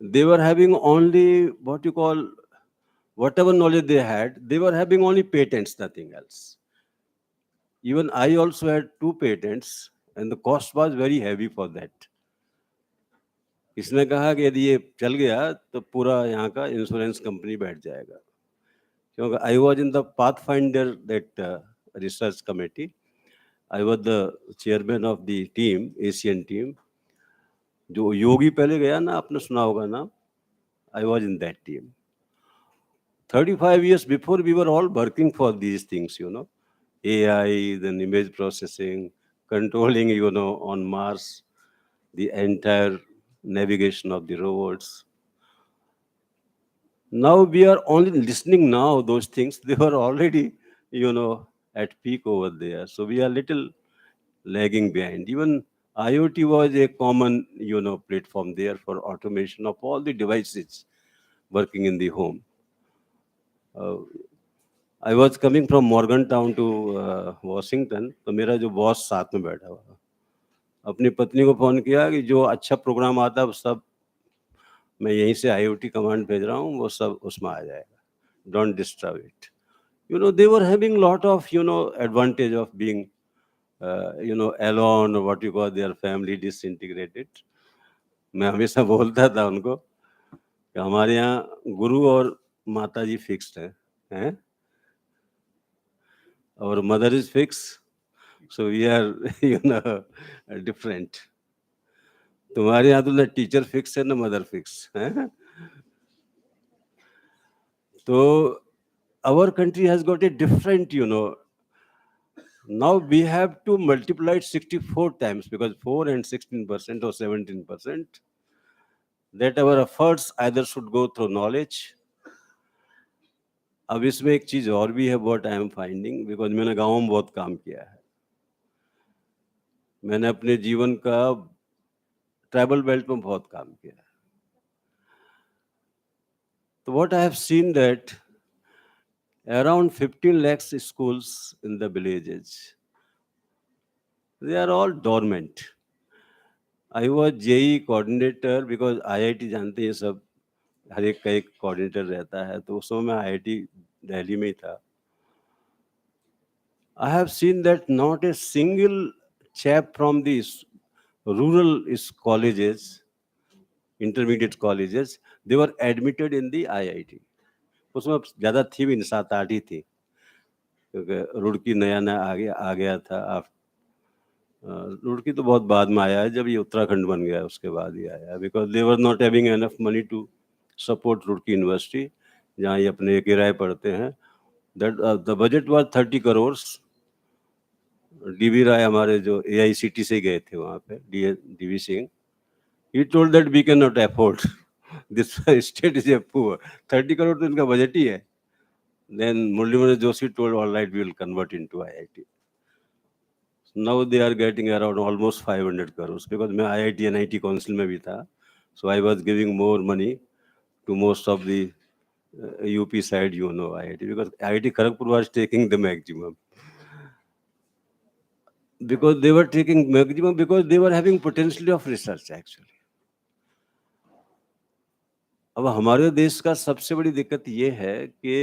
they were having only what you call, whatever knowledge they had, they were having only patents, nothing else. Even I also had 2 patents, and the cost was very heavy for that. इसने कहा कि यदि ये चल गया तो पूरा यहाँ का इंश्योरेंस कंपनी बैठ जाएगा, क्योंकि आई was in the path finder that research committee. I was the chairman of the team, Asian team. जो योगी पहले गया ना, आपने सुना होगा ना, आई was in that team. 35 years before, we were all working for these things, AI, then image processing, controlling, on Mars, the entire navigation of the robots. Now we are only listening now, those things, they were already, at peak over there. So we are little lagging behind. Even IoT was a common, platform there for automation of all the devices working in the home. I was coming from Morgantown to Washington. तो मेरा जो boss साथ में बैठा हुआ, अपनी पत्नी को फ़ोन किया कि जो अच्छा प्रोग्राम आता है वो सब मैं यहीं से IoT कमांड भेज रहा हूँ, वो सब उसमें आ जाएगा. Don't disturb it. They were having lot of, advantage of being, alone, or what you call their family disintegrated. मैं हमेशा बोलता था उनको कि हमारे यहाँ गुरु और माता जी फिक्स्ड हैं, our mother is fixed, so we are different. तुम्हारे यहाँ तो ना टीचर फिक्स है ना मदर फिक्स है. तो our country has got a different, now we have to multiply it 64 times, because 4 and 16% or 17%, that our efforts either should go through knowledge. अब इसमें एक चीज और भी है, what I am finding, because मैंने गाँव में बहुत काम किया है. मैंने अपने जीवन का ट्राइबल बेल्ट में बहुत काम किया है. So what I have seen that around 15 lakhs schools in the villages, they are all dormant. I was JE coordinator, because IIT जानते हैं सब, हर एक का एक coordinator रहता है, तो उस समय मैं IIT दिल्ली में ही था. I have seen that not a single chap from these rural colleges, intermediate colleges, they were admitted in the IIT. उसमें ज़्यादा थी भी नहीं, 7-8 ही थी, क्योंकि रुड़की नया नया आ गया था. रुड़की तो बहुत बाद में आया है, जब ये उत्तराखंड बन गया उसके बाद ही आया, because they were not having enough money to support Roorkee university, जहाँ ये अपने किराए पढ़ते हैं. That the budget was 30 crore. DV Rai हमारे जो AICT से गए थे वहाँ पे, DV Singh, he told that we cannot afford this state is a poor. 30 crore तो इनका बजट ही है. Then Murli Manohar Joshi told, all right, we will convert into IIT. Now they are getting around almost 500 crores, because मैं IIT NIT council में भी था. So I was giving more money to most of the UP side, IIT, because IIT Kharagpur was taking the maximum. Because they were taking maximum because they were having potential of research actually. अब हमारे देश का सबसे बड़ी दिक्कत ये है कि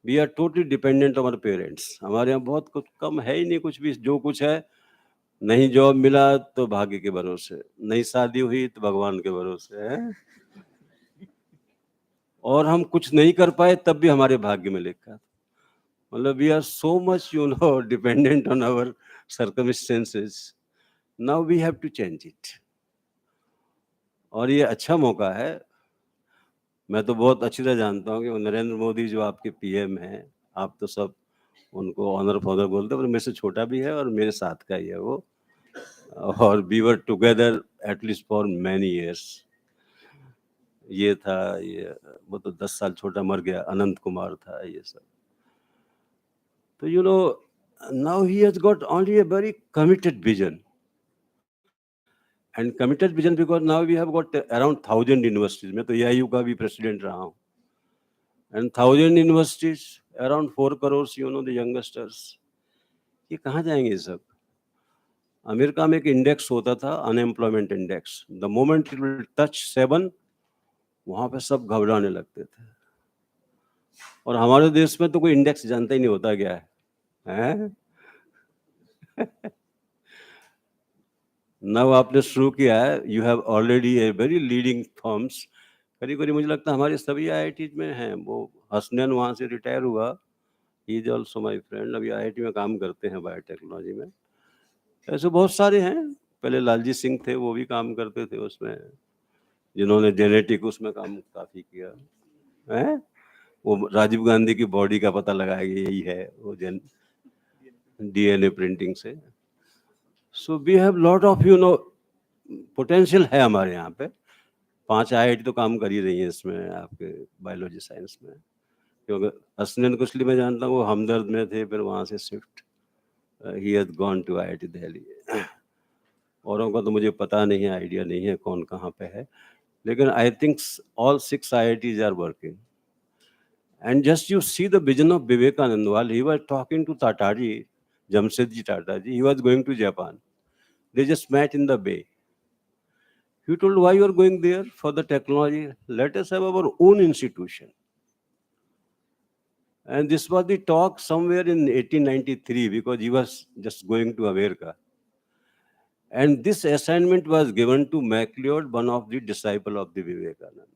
we are totally dependent on our parents. हमारे यहाँ बहुत कुछ कम है ही नहीं, कुछ भी जो कुछ है, नहीं जॉब मिला तो भाग्य के भरोसे, नहीं शादी हुई तो भगवान के भरोसे है, और हम कुछ नहीं कर पाए तब भी हमारे भाग्य में लिखा। मतलब we are so much dependent on our circumstances. Now we have to change it. और ये अच्छा मौका है। मैं तो बहुत अच्छी तरह जानता हूँ कि वो नरेंद्र मोदी जो आपके पीएम हैं, आप तो सब उनको ऑनर फादर बोलते हैं, पर मेरे से छोटा भी है और मेरे साथ का ही है वो। और we were together at least for many years. ये था, ये वो तो 10 साल छोटा मर गया, अनंत कुमार था, ये सब। तो now he has got only a very committed vision. And committed vision because now we have got around 1,000 universities. मैं तो AIU का भी प्रेसिडेंट रहा हूँ। And 1,000 universities, around 4 crores, the youngsters. ये कहाँ जाएंगे ये सब? अमेरिका में एक इंडेक्स होता था, unemployment index. The moment it will touch 7, वहाँ पे सब घबराने लगते थे। और हमारे देश में तो कोई इंडेक्स जानता ही नहीं होता क्या है? नव आपने शुरू किया है, you have already a very leading firms. करीब करीब मुझे लगता है हमारे सभी आईआईटी में हैं। वो हसनैन वहाँ से रिटायर हुआ, he is also my friend, अभी आईआईटी में काम करते हैं बायोटेक्नोलॉजी में। ऐसे बहुत सारे हैं। पहले लालजी सिंह थे, वो भी काम करते थे उसमें, जिन्होंने जेनेटिक उसमें काम काफ़ी किया है। वो राजीव गांधी की बॉडी का पता लगाया गया, यही है वो डीएनए प्रिंटिंग से। So we have lot of potential है हमारे यहाँ पे। 5 आईआईटी तो काम कर ही रही है इसमें, आपके बायोलॉजी साइंस में। क्योंकि हसनैन कुशली मैं जानता हूँ, वो हमदर्द में थे, फिर वहाँ से shift, he has gone to IIT Delhi. औरों का तो मुझे पता नहीं है, आइडिया नहीं है कौन कहाँ पे है, लेकिन I think all 6 IITs are working. And just you see the vision of Vivekananda while he was talking to Tataji, Jamshedji Tataji, he was going to Japan. They just met in the bay. He told, why you are going there for the technology? Let us have our own institution. And this was the talk somewhere in 1893 because he was just going to America. And this assignment was given to MacLeod, one of the disciple of the Vivekananda.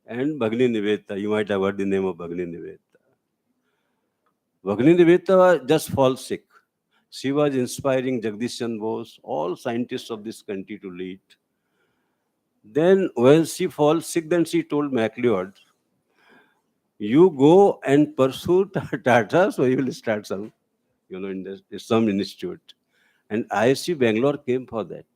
And Bhagni Nivedita, you might have heard the name of Bhagni Nivedita. Bhagni Nivedita just fall sick. She was inspiring Jagdish Chandra Bose, all scientists of this country to lead. Then when she falls sick, then she told MacLeod, you go and pursue Tata, so he will start some, some institute. And ISC Bangalore came for that.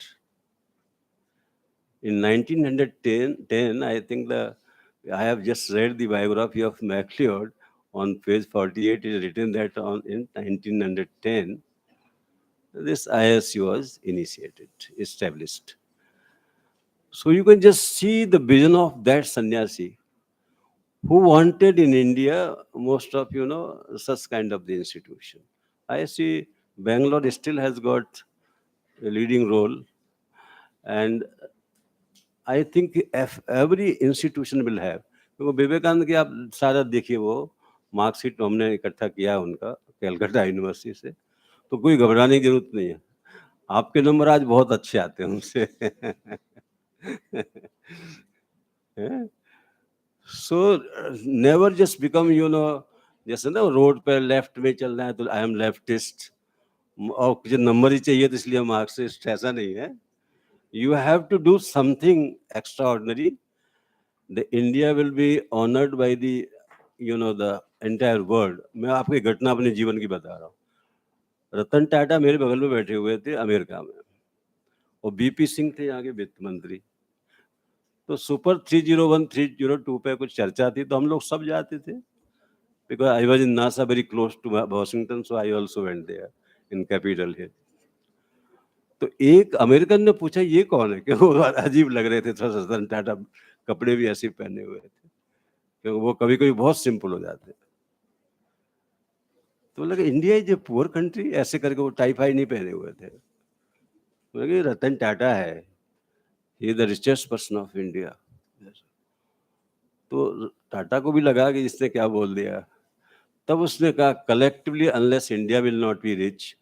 In 1910, I think I have just read the biography of MacLeod. On page 48, it is written that in 1910, this ISC was initiated, established. So you can just see the vision of that sannyasi who wanted in India most of, such kind of the institution. I see Bangalore still has got a leading role, and I think if every institution will have, क्योंकि विवेकानंद की आप सारा देखिए, वो marksheet हमने इकट्ठा किया है उनका कैलकाटा यूनिवर्सिटी से, तो कोई घबराने की जरूरत नहीं है। आपके नंबर आज बहुत अच्छे आते हैं उनसे। सो नेवर जस्ट बिकम जैसे ना रोड पे लेफ्ट में चल रहा है तो आई एम लेफ्टिस्ट, और मुझे नंबर ही चाहिए तो इसलिए मार्क्सिस्ट, ऐसा नहीं है। You have to do something extraordinary. The India will be honoured by the the entire world. मैं आपको एक घटना अपने जीवन की बता रहा हूँ। रतन टाटा मेरे बगल में बैठे हुए थे अमेरिका में, और बीपी सिंह थे यहाँ के वित्त मंत्री। तो सुपर 301 302 पे कुछ चर्चा थी, तो हम लोग सब जाते थे, because I was in NASA very close to Washington, so I also went there in Capitol Hill. तो एक अमेरिकन ने पूछा ये कौन है, क्योंकि वो अजीब लग रहे थे, थोड़ा सा टाटा कपड़े भी ऐसे पहने हुए थे, क्योंकि वो कभी कभी बहुत सिंपल हो जाते। तो लगे India is a poor country, ऐसे करके वो टाई फाई नहीं पहने हुए थे। लगे रतन टाटा है, he is the richest person of India. तो टाटा को भी लगा कि इसने क्या बोल दिया। तब उसने कहा collectively unless India will not be rich,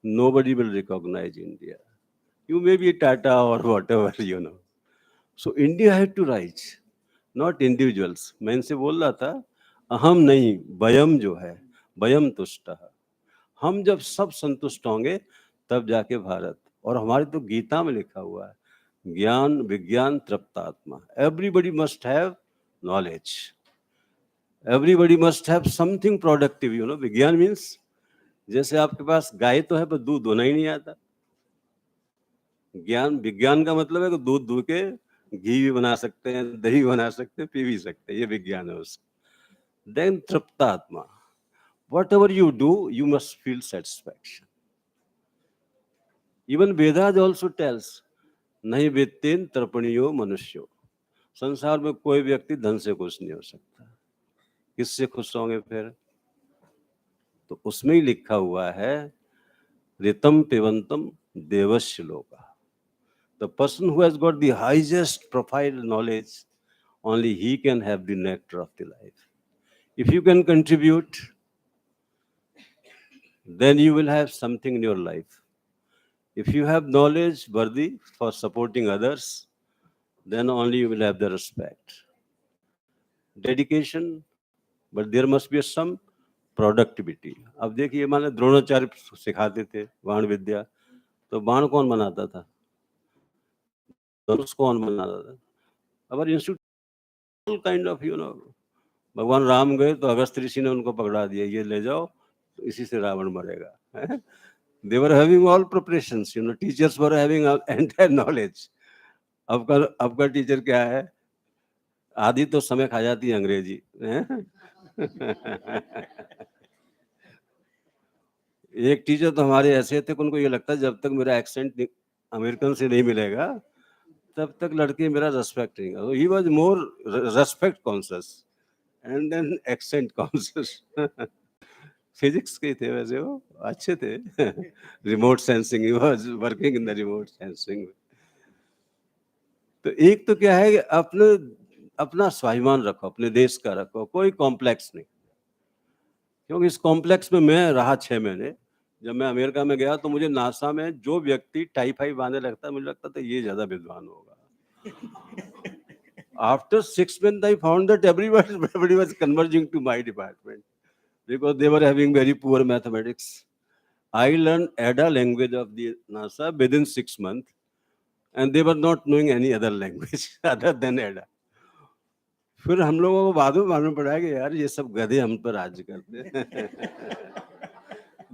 nobody will recognize India. You may be Tata or whatever, you know. So India had to rise, not individuals. मैं इनसे बोल रहा था अहम नहीं, वयम जो है, वयम तुष्ट, हम जब सब संतुष्ट होंगे तब जाके भारत। और हमारे तो गीता में लिखा हुआ है ज्ञान विज्ञान तृप्तात्मा, everybody must have knowledge, everybody must have something productive, you know. विज्ञान मीन्स जैसे आपके पास गाय तो है पर दूध धोना ही नहीं आता। ज्ञान विज्ञान का मतलब है कि दूध धो के घी भी बना सकते हैं, दही भी बना सकते हैं, पी भी सकते हैं, ये विज्ञान है उसका। देन तृप्तात्मा, whatever you do you must feel satisfaction. Even Vedas also tells नहीं वित्तेन तर्पणियो मनुष्यो, संसार में कोई व्यक्ति धन से खुश नहीं हो सकता। किससे खुश होंगे फिर? तो उसमें ही लिखा हुआ है ऋतम पिबंतम देवस्य लोका, the person who has got the highest profile knowledge, only he can have the nectar of the life. If you can contribute, then you will have something in your life. If you have knowledge worthy for supporting others, then only you will have the respect, dedication, but there must be some productivity. अब देखिए माने द्रोणाचार्य सिखाते थे बाण विद्या, तो बाण कौन बनाता था? धनुष कौन बनाता था? अवर institute kind of, you know. भगवान राम गए तो अगस्त ऋषि ने उनको पकड़ा दिया, ये ले जाओ, तो इसी से रावण मरेगा। They were having all preparations, you know, teachers were having entire knowledge. अब का टीचर क्या है? आधी तो समय खा जाती है अंग्रेजी। एक टीचर तो हमारे ऐसे थे कि उनको ये लगता है जब तक मेरा एक्सेंट अमेरिकन से नहीं मिलेगा तब तक लड़के मेरा रेस्पेक्ट नहीं। He was more respect conscious and then accent conscious. Physics के थे वैसे, वो अच्छे थे। Remote sensing, he was working in the remote sensing. तो एक तो क्या है कि अपने अपना स्वाभिमान रखो, अपने देश का रखो, कोई कॉम्प्लेक्स नहीं। क्योंकि इस कॉम्प्लेक्स में मैं रहा 6 महीने। जब मैं अमेरिका में गया तो मुझे नासा में जो व्यक्ति टाई फाई बांधे लगता, मुझे लगता था ये ज्यादा विद्वान होगा। After 6 months, I found that everybody was converging to my department because they were having very poor mathematics. I learned ADA language of the NASA within 6 months, and they were not knowing any other language other than ADA. फिर हम लोगों को बाद में मालूम पड़ा कि यार ये सब गधे हम पर राज करते हैं।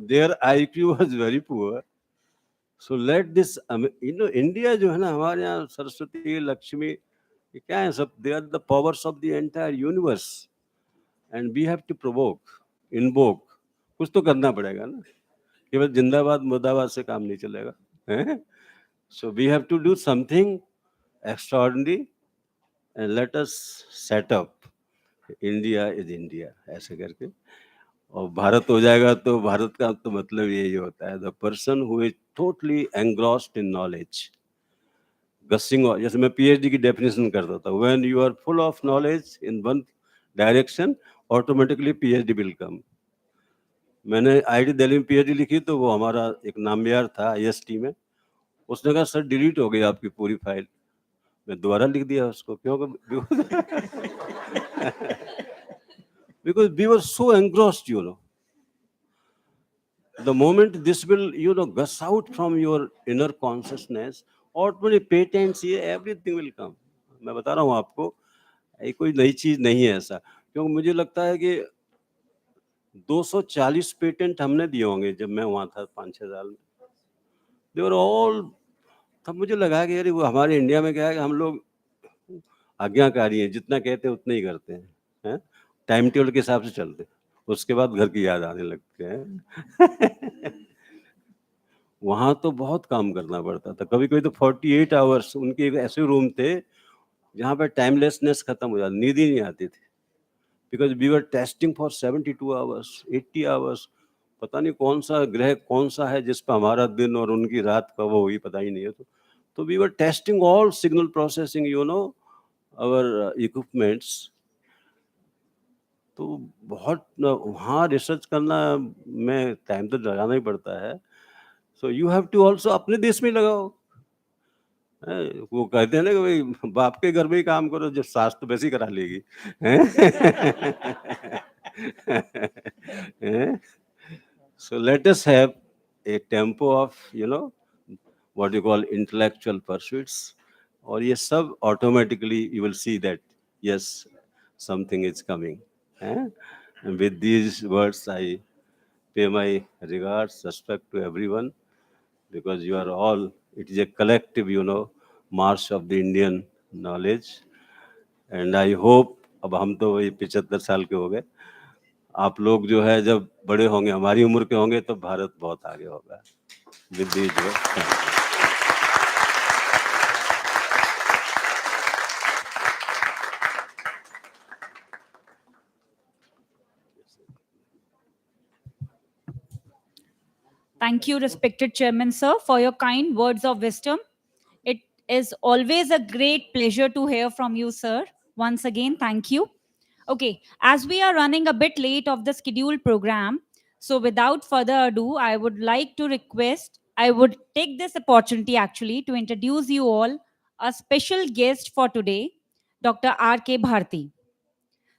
Their IQ was very poor. So let this, you know, India जो है ना, हमारे यहाँ सरस्वती लक्ष्मी ये क्या है सब, they are the powers of the entire universe and we have to provoke, invoke, कुछ तो करना पड़ेगा ना, केवल जिंदाबाद मुर्दाबाद से काम नहीं चलेगा, हैं? So we have to do something extraordinary and let us set up India is India ऐसे करके। और भारत हो जाएगा तो भारत का तो मतलब यही होता है the person who is totally engrossed in knowledge, guessing. जैसे मैं पीएचडी की डेफिनेशन करता था, when you are full of knowledge in one direction automatically PhD will come. मैंने आईआईटी दिल्ली में पीएचडी लिखी तो वो हमारा एक नामयार था आईएसटी में, उसने कहा सर डिलीट हो गई आपकी पूरी फाइल। मैं दोबारा लिख दिया उसको, क्यों? Because we were so engrossed, you know. The moment this will, you know, gush out from your inner consciousness, automatically patents, ये everything will come। मैं बता रहा हूँ आपको, ये कोई नई चीज नहीं है ऐसा। क्योंकि मुझे लगता है कि 240 पेटेंट हमने दिए होंगे जब मैं वहाँ था 5-6 साल में। They were all, तब मुझे लगा कि यार वो हमारे इंडिया में क्या है कि हम लोग आज्ञाकारी हैं, जितना कहते हैं उतना ही करते हैं, टाइम टेबल के हिसाब से चलते हैं, उसके बाद घर की याद आने लगते हैं। वहाँ तो बहुत काम करना पड़ता था, कभी कभी तो 48 आवर्स। उनके एक ऐसे रूम थे जहाँ पे टाइमलेसनेस खत्म हो जाती, नींद ही नहीं आती थी, because we were testing for 72 hours 80 hours. पता नहीं कौन सा ग्रह कौन सा है जिस पर हमारा दिन और उनकी रात कब हुई पता ही नहीं है। तो So we were testing all signal processing, our equipments. तो बहुत वहाँ रिसर्च करना में टाइम तो लगाना ही पड़ता है. So you have to also अपने देश में लगाओ. वो कहते हैं ना कि भाई बाप के घर में ही काम करो, जब सास तो वैसे ही करा लेगी. So let us have a tempo of what you call intellectual pursuits, और ये सब automatically you will see that yes, something is coming. And with these words I pay my regards, respect to everyone, because you are all, it is a collective, march of the Indian knowledge. And I hope, अब हम तो वही 75 साल के हो गए, आप लोग जो है जब बड़े होंगे, हमारी उम्र के होंगे, तो भारत बहुत आगे होगा. With these words. Thank you, respected Chairman, sir, for your kind words of wisdom. It is always a great pleasure to hear from you, sir. Once again, thank you. Okay, as we are running a bit late of the scheduled program, so without further ado, I would take this opportunity actually to introduce you all a special guest for today, Dr. R.K. Bharti.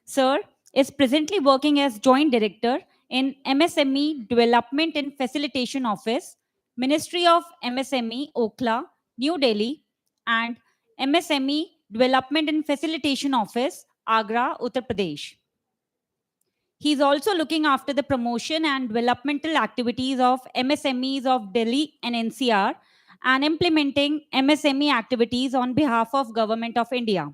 Sir is presently working as Joint Director in MSME Development and Facilitation Office, Ministry of MSME, Okhla, New Delhi, and MSME Development and Facilitation Office, Agra, Uttar Pradesh. He is also looking after the promotion and developmental activities of MSMEs of Delhi and NCR and implementing MSME activities on behalf of Government of India.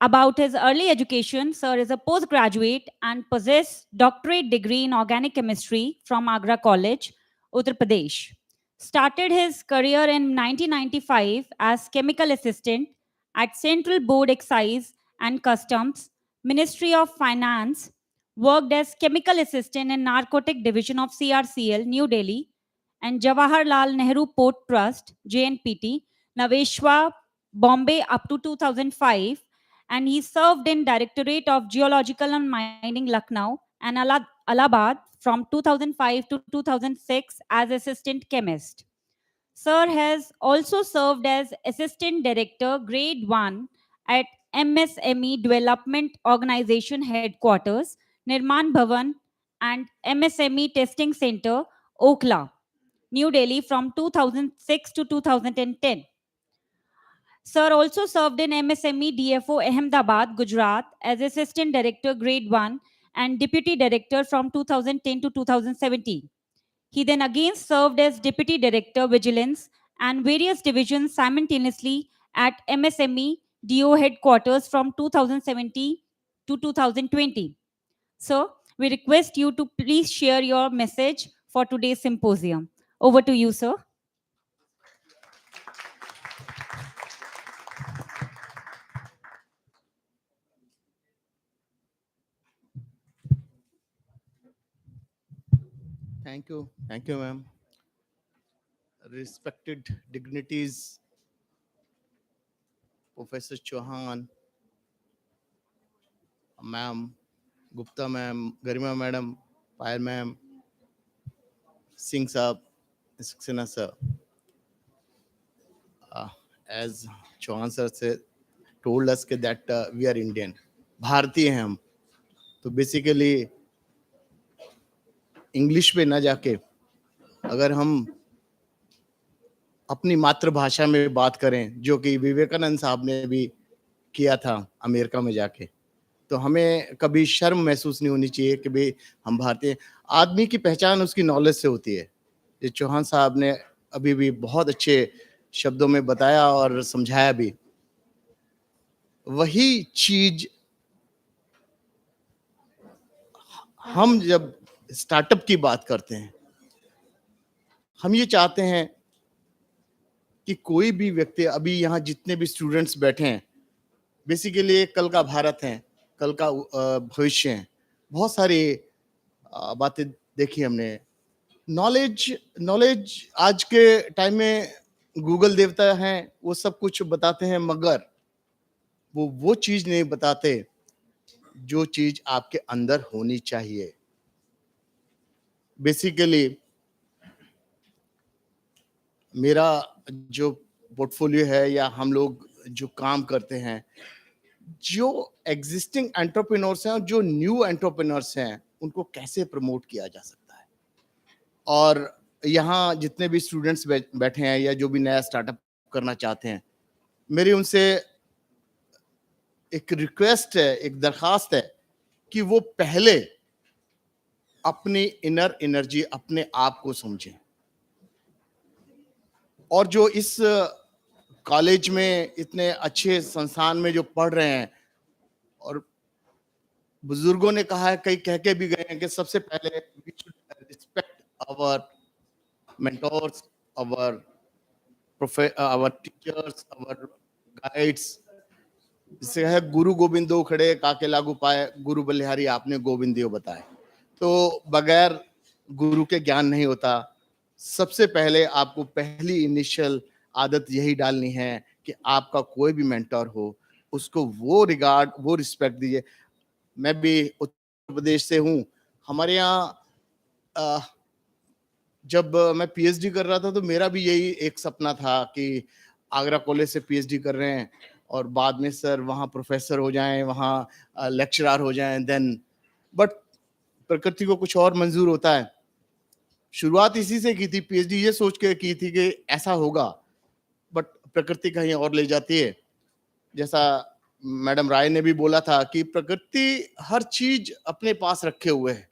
About his early education, Sir is a postgraduate and possesses doctorate degree in organic chemistry from Agra College, Uttar Pradesh. Started his career in 1995 as chemical assistant at Central Board Excise and Customs, Ministry of Finance, worked as chemical assistant in narcotic division of CRCL, New Delhi, and Jawaharlal Nehru Port Trust, JNPT, Naveshwa, Bombay up to 2005, and he served in Directorate of Geological and Mining, Lucknow, and Allahabad from 2005 to 2006 as assistant chemist. Sir has also served as assistant director grade 1 at MSME Development Organization headquarters, Nirman Bhavan, and MSME Testing Center, Okhla, New Delhi from 2006 to 2010. Sir also served in MSME DFO Ahmedabad, Gujarat as Assistant Director Grade 1 and Deputy Director from 2010 to 2017. He then again served as Deputy Director Vigilance and various divisions simultaneously at MSME DO headquarters from 2017 to 2020. Sir, we request you to please share your message for today's symposium. Over to you, sir. Thank you, ma'am. Respected dignitaries, Professor Chauhan, ma'am, Gupta ma'am, Garima madam, Payal ma'am, Singh sir, Saxena sir. As Chauhan sir said, told us that we are Indian, भारतीय हैं हम. तो basically English पे ना जाके अगर हम अपनी मातृभाषा में बात करें, जो कि विवेकानंद साहब ने भी किया था अमेरिका में जाके, तो हमें कभी शर्म महसूस नहीं होनी चाहिए कि भाई हम भारतीय. आदमी की पहचान उसकी नॉलेज से होती है. ये चौहान साहब ने अभी भी बहुत अच्छे शब्दों में बताया और समझाया भी. वही चीज हम जब स्टार्टअप की बात करते हैं, हम ये चाहते हैं कि कोई भी व्यक्ति, अभी यहाँ जितने भी स्टूडेंट्स बैठे हैं, बेसिकली कल का भारत है, कल का भविष्य है. बहुत सारी बातें देखी हमने. नॉलेज आज के टाइम में गूगल देवता हैं, वो सब कुछ बताते हैं, मगर वो चीज नहीं बताते जो चीज आपके अंदर होनी चाहिए। बेसिकली मेरा जो पोर्टफोलियो है या हम लोग जो काम करते हैं, जो एग्जिस्टिंग एंटरप्रेन्योर्स हैं और जो न्यू एंटरप्रेन्योर्स हैं, उनको कैसे प्रमोट किया जा सकता है। और यहाँ जितने भी स्टूडेंट्स बैठे हैं या जो भी नया स्टार्टअप करना चाहते हैं, मेरी उनसे एक रिक्वेस्ट है, एक दरखास्त है कि वो पहले अपनी इनर एनर्जी, अपने आप को समझें। और जो इस कॉलेज में इतने अच्छे संस्थान में जो पढ़ रहे हैं, और बुजुर्गों ने कहा है, कई कह के भी गए हैं कि सबसे पहले we should respect our mentors, our our teachers, our guides। जिसे है गुरु गोविंदो खड़े काके लागू पाए, गुरु बलिहारी आपने गोविंदियो बताए। तो बगैर गुरु के ज्ञान नहीं होता। सबसे पहले आपको पहली इनिशियल आदत यही डालनी है कि आपका कोई भी मेंटर हो, उसको वो रिगार्ड, वो रिस्पेक्ट दीजिए। मैं भी उत्तर प्रदेश से हूँ। हमारे यहाँ जब मैं पीएचडी कर रहा था तो मेरा भी यही एक सपना था कि आगरा कॉलेज से पीएचडी कर रहे हैं और बाद में सर वहाँ प्रोफेसर हो जाएं, वहाँ लेक्चरर हो जाएं, देन बट प्रकृति को कुछ और मंजूर होता है। शुरुआत इसी से की थी, पीएचडी ये सोच के की थी कि ऐसा होगा, बट प्रकृति कहीं और ले जाती है। जैसा मैडम राय ने भी बोला था कि प्रकृति हर चीज अपने पास रखे हुए है,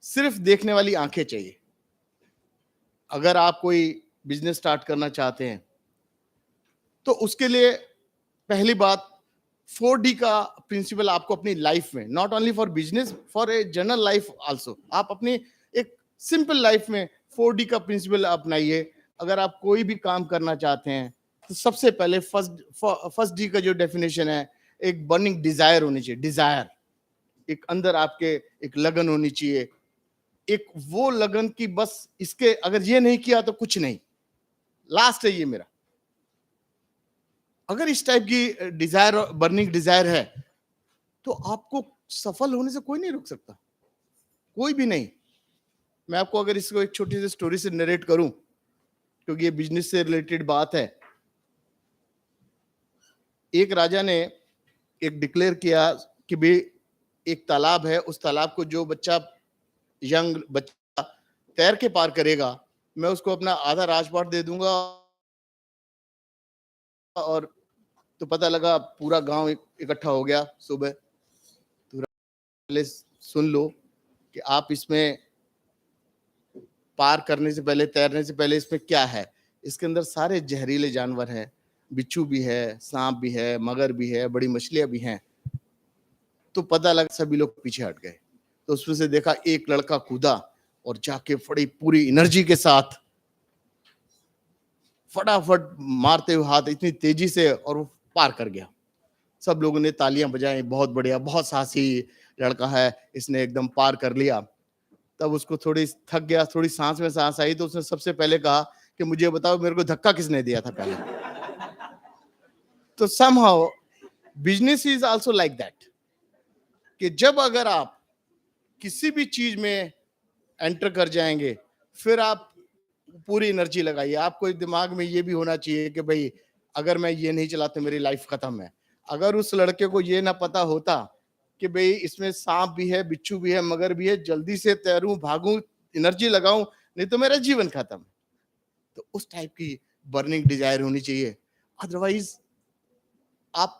सिर्फ देखने वाली आंखें चाहिए। अगर आप कोई बिजनेस स्टार्ट करना चाहते हैं तो उसके लिए पहली बात 4D का प्रिंसिपल आपको अपनी लाइफ में, not only for business, for a general life also, आप अपनी एक सिंपल लाइफ में 4D का प्रिंसिपल अपनाइए। अगर आप कोई भी काम करना चाहते हैं तो सबसे पहले फर्स्ट डी का जो डेफिनेशन है, एक बर्निंग डिजायर होनी चाहिए। डिजायर, एक अंदर आपके एक लगन होनी चाहिए, एक वो लगन की बस इसके अगर ये नहीं किया तो कुछ नहीं, लास्ट है ये मेरा। अगर इस टाइप की डिजायर, बर्निंग डिजायर है, तो आपको सफल होने से कोई नहीं रोक सकता, कोई भी नहीं। मैं आपको अगर इसको एक छोटी सी स्टोरी से नरेट करूं, क्योंकि ये बिजनेस से रिलेटेड बात है। एक राजा ने एक डिक्लेयर किया कि भाई एक तालाब है, उस तालाब को जो बच्चा, यंग बच्चा तैर के पार करेगा, मैं उसको अपना आधा राजपाट दे दूंगा। और तो पता लगा पूरा गांव इकट्ठा हो गया सुबह। तो पहले सुन लो कि आप इसमें पार करने से पहले, तैरने से पहले इसमें क्या है। इसके अंदर सारे जहरीले जानवर हैं, बिच्छू भी है, सांप भी है, मगर भी है, बड़ी मछलियां भी हैं। तो पता लगा, सभी लोग पीछे हट गए। तो उसमें से देखा एक लड़का कूदा और जाके बड़ी पूरी एनर्जी के साथ फटाफट मारते हुए हाथ इतनी तेजी से, और वो पार कर गया। सब लोगों ने तालियां बजाई, बहुत बढ़िया, बहुत साहसी लड़का है, इसने एकदम पार कर लिया। तब उसको थोड़ी थक गया, थोड़ी सांस में सांस आई, तो उसने सबसे पहले कहा कि मुझे बताओ मेरे को धक्का किसने दिया था पहले। तो somehow business is also like that, कि जब अगर आप किसी भी चीज में एंटर कर जाएंगे, फिर आप पूरी एनर्जी लगाइए। आपको एक दिमाग में ये भी होना चाहिए कि भाई अगर मैं ये नहीं चलाता मेरी लाइफ खत्म है। अगर उस लड़के को ये ना पता होता कि भाई इसमें सांप भी है, बिच्छू भी है, मगर भी है, जल्दी से तैरूं, भागूं, एनर्जी लगाऊं, नहीं तो मेरा जीवन खत्म है। तो उस टाइप की बर्निंग डिजायर होनी चाहिए। अदरवाइज आप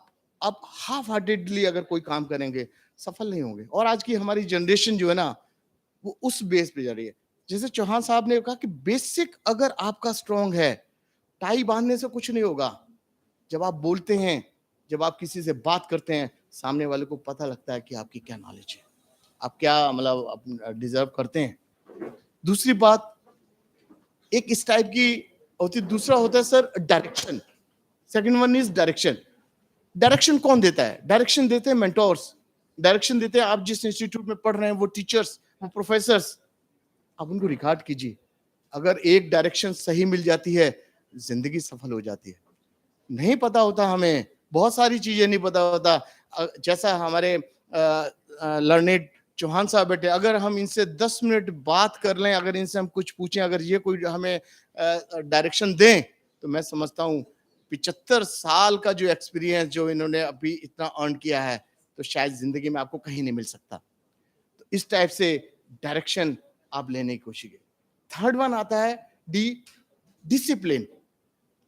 हाफ हार्टेडली अगर कोई काम करेंगे, सफल नहीं होंगे। और आज की हमारी जनरेशन जो है ना, वो उस बेस पे जा रही है। जैसे चौहान साहब ने कहा कि बेसिक अगर आपका स्ट्रांग है, टाई बांधने से कुछ नहीं होगा। जब आप बोलते हैं, जब आप किसी से बात करते हैं, सामने वाले को पता लगता है कि आपकी क्या नॉलेज है, आप क्या मतलब डिजर्व करते हैं। दूसरी बात एक इस टाइप की होती, दूसरा होता है sir direction. Second one is direction. Direction कौन देता है? डायरेक्शन देते हैं मेंटोर्स, डायरेक्शन देते हैं आप जिस इंस्टीट्यूट में पढ़ रहे हैं, वो टीचर्स, वो प्रोफेसर्स। आप उनको रिकॉर्ड कीजिए। अगर एक डायरेक्शन सही मिल जाती है, जिंदगी सफल हो जाती है। नहीं पता होता, हमें बहुत सारी चीजें नहीं पता होता। जैसा हमारे लर्नेड चौहान साहब बैठे, अगर हम इनसे 10 मिनट बात कर लें, अगर इनसे हम कुछ पूछें, अगर ये कोई हमें डायरेक्शन दें, तो मैं समझता हूँ 75 साल का जो एक्सपीरियंस जो इन्होंने अभी इतना अर्न किया है, तो शायद जिंदगी में आपको कहीं नहीं मिल सकता। तो इस टाइप से डायरेक्शन आप लेने की कोशिश करें। थर्ड वन आता है डी, डिसिप्लिन।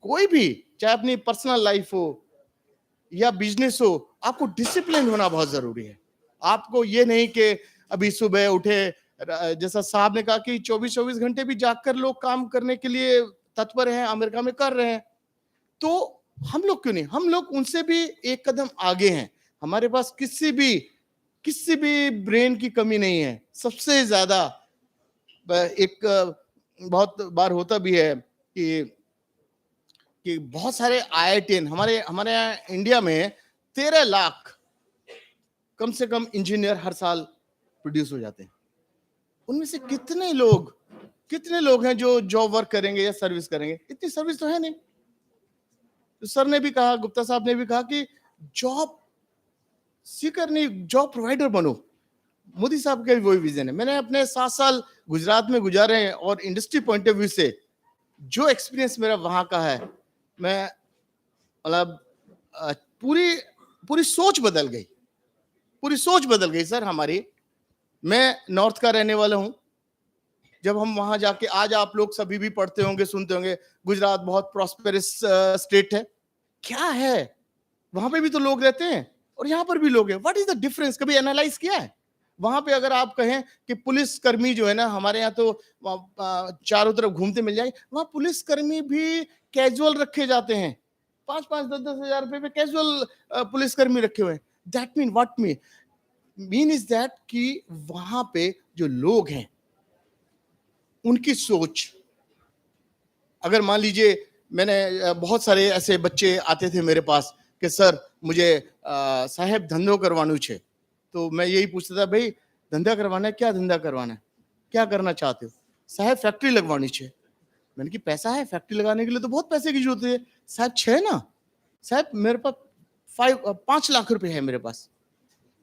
कोई भी, चाहे अपनी पर्सनल लाइफ हो या बिजनेस हो, आपको डिसिप्लिन होना बहुत जरूरी है। आपको ये नहीं कि अभी सुबह उठे, जैसा साहब ने कहा कि 24-24 घंटे भी जागकर लोग काम करने के लिए तत्पर हैं, अमेरिका में कर रहे हैं, तो हम लोग क्यों नहीं? हम लोग उनसे भी एक कदम आगे हैं। हमारे पास किसी भी ब्रेन की कमी नहीं है। सबसे ज्यादा एक बहुत बार होता भी है कि बहुत सारे IITN हमारे यहाँ इंडिया में 13 लाख कम से कम इंजीनियर हर साल प्रोड्यूस हो जाते हैं। उनमें से कितने लोग हैं जो जॉब वर्क करेंगे या सर्विस करेंगे? इतनी सर्विस तो है नहीं। तो सर ने भी कहा, गुप्ता साहब ने भी कहा कि जॉब सीकर नहीं, जॉब प्रोवाइडर बनो। मोदी साहब का भी वही विजन है। मैंने अपने 7 साल गुजरात में गुजारे हैं, और इंडस्ट्री पॉइंट ऑफ व्यू से जो एक्सपीरियंस मेरा वहां का है, मैं मतलब पूरी सोच बदल गई सर हमारी। मैं नॉर्थ का रहने वाला हूं। जब हम वहां जाके, आज आप लोग सभी भी पढ़ते होंगे, सुनते होंगे, गुजरात बहुत प्रॉस्पेरस स्टेट है। क्या है, वहां पे भी तो लोग रहते हैं और यहाँ पर भी लोग हैं। What is the difference? कभी एनालाइज किया है? वहां पे अगर आप कहें कि पुलिस कर्मी जो है ना, हमारे यहाँ तो चारों तरफ घूमते मिल जाएंगे, वहां पुलिस कर्मी भी कैजुअल रखे जाते हैं। 5-5, 10-10 हजार रुपए पे कैजुअल पुलिसकर्मी रखे हुए हैं। That mean what mean is that कि वहां पे जो लोग हैं उनकी सोच, अगर मान लीजिए, मैंने बहुत सारे ऐसे बच्चे आते थे मेरे पास कि सर मुझे साहेब धंधो करवानो छे। तो मैं यही पूछता था, भाई धंधा करवाना है? क्या धंधा करवाना है? क्या करना चाहते हो? साहेब फैक्ट्री लगवानी छे। मैंने कि पैसा है फैक्ट्री लगाने के लिए? तो बहुत पैसे की जरूरत है। साहब छे ना? साहब मेरे पास 5 लाख रुपए है मेरे पास।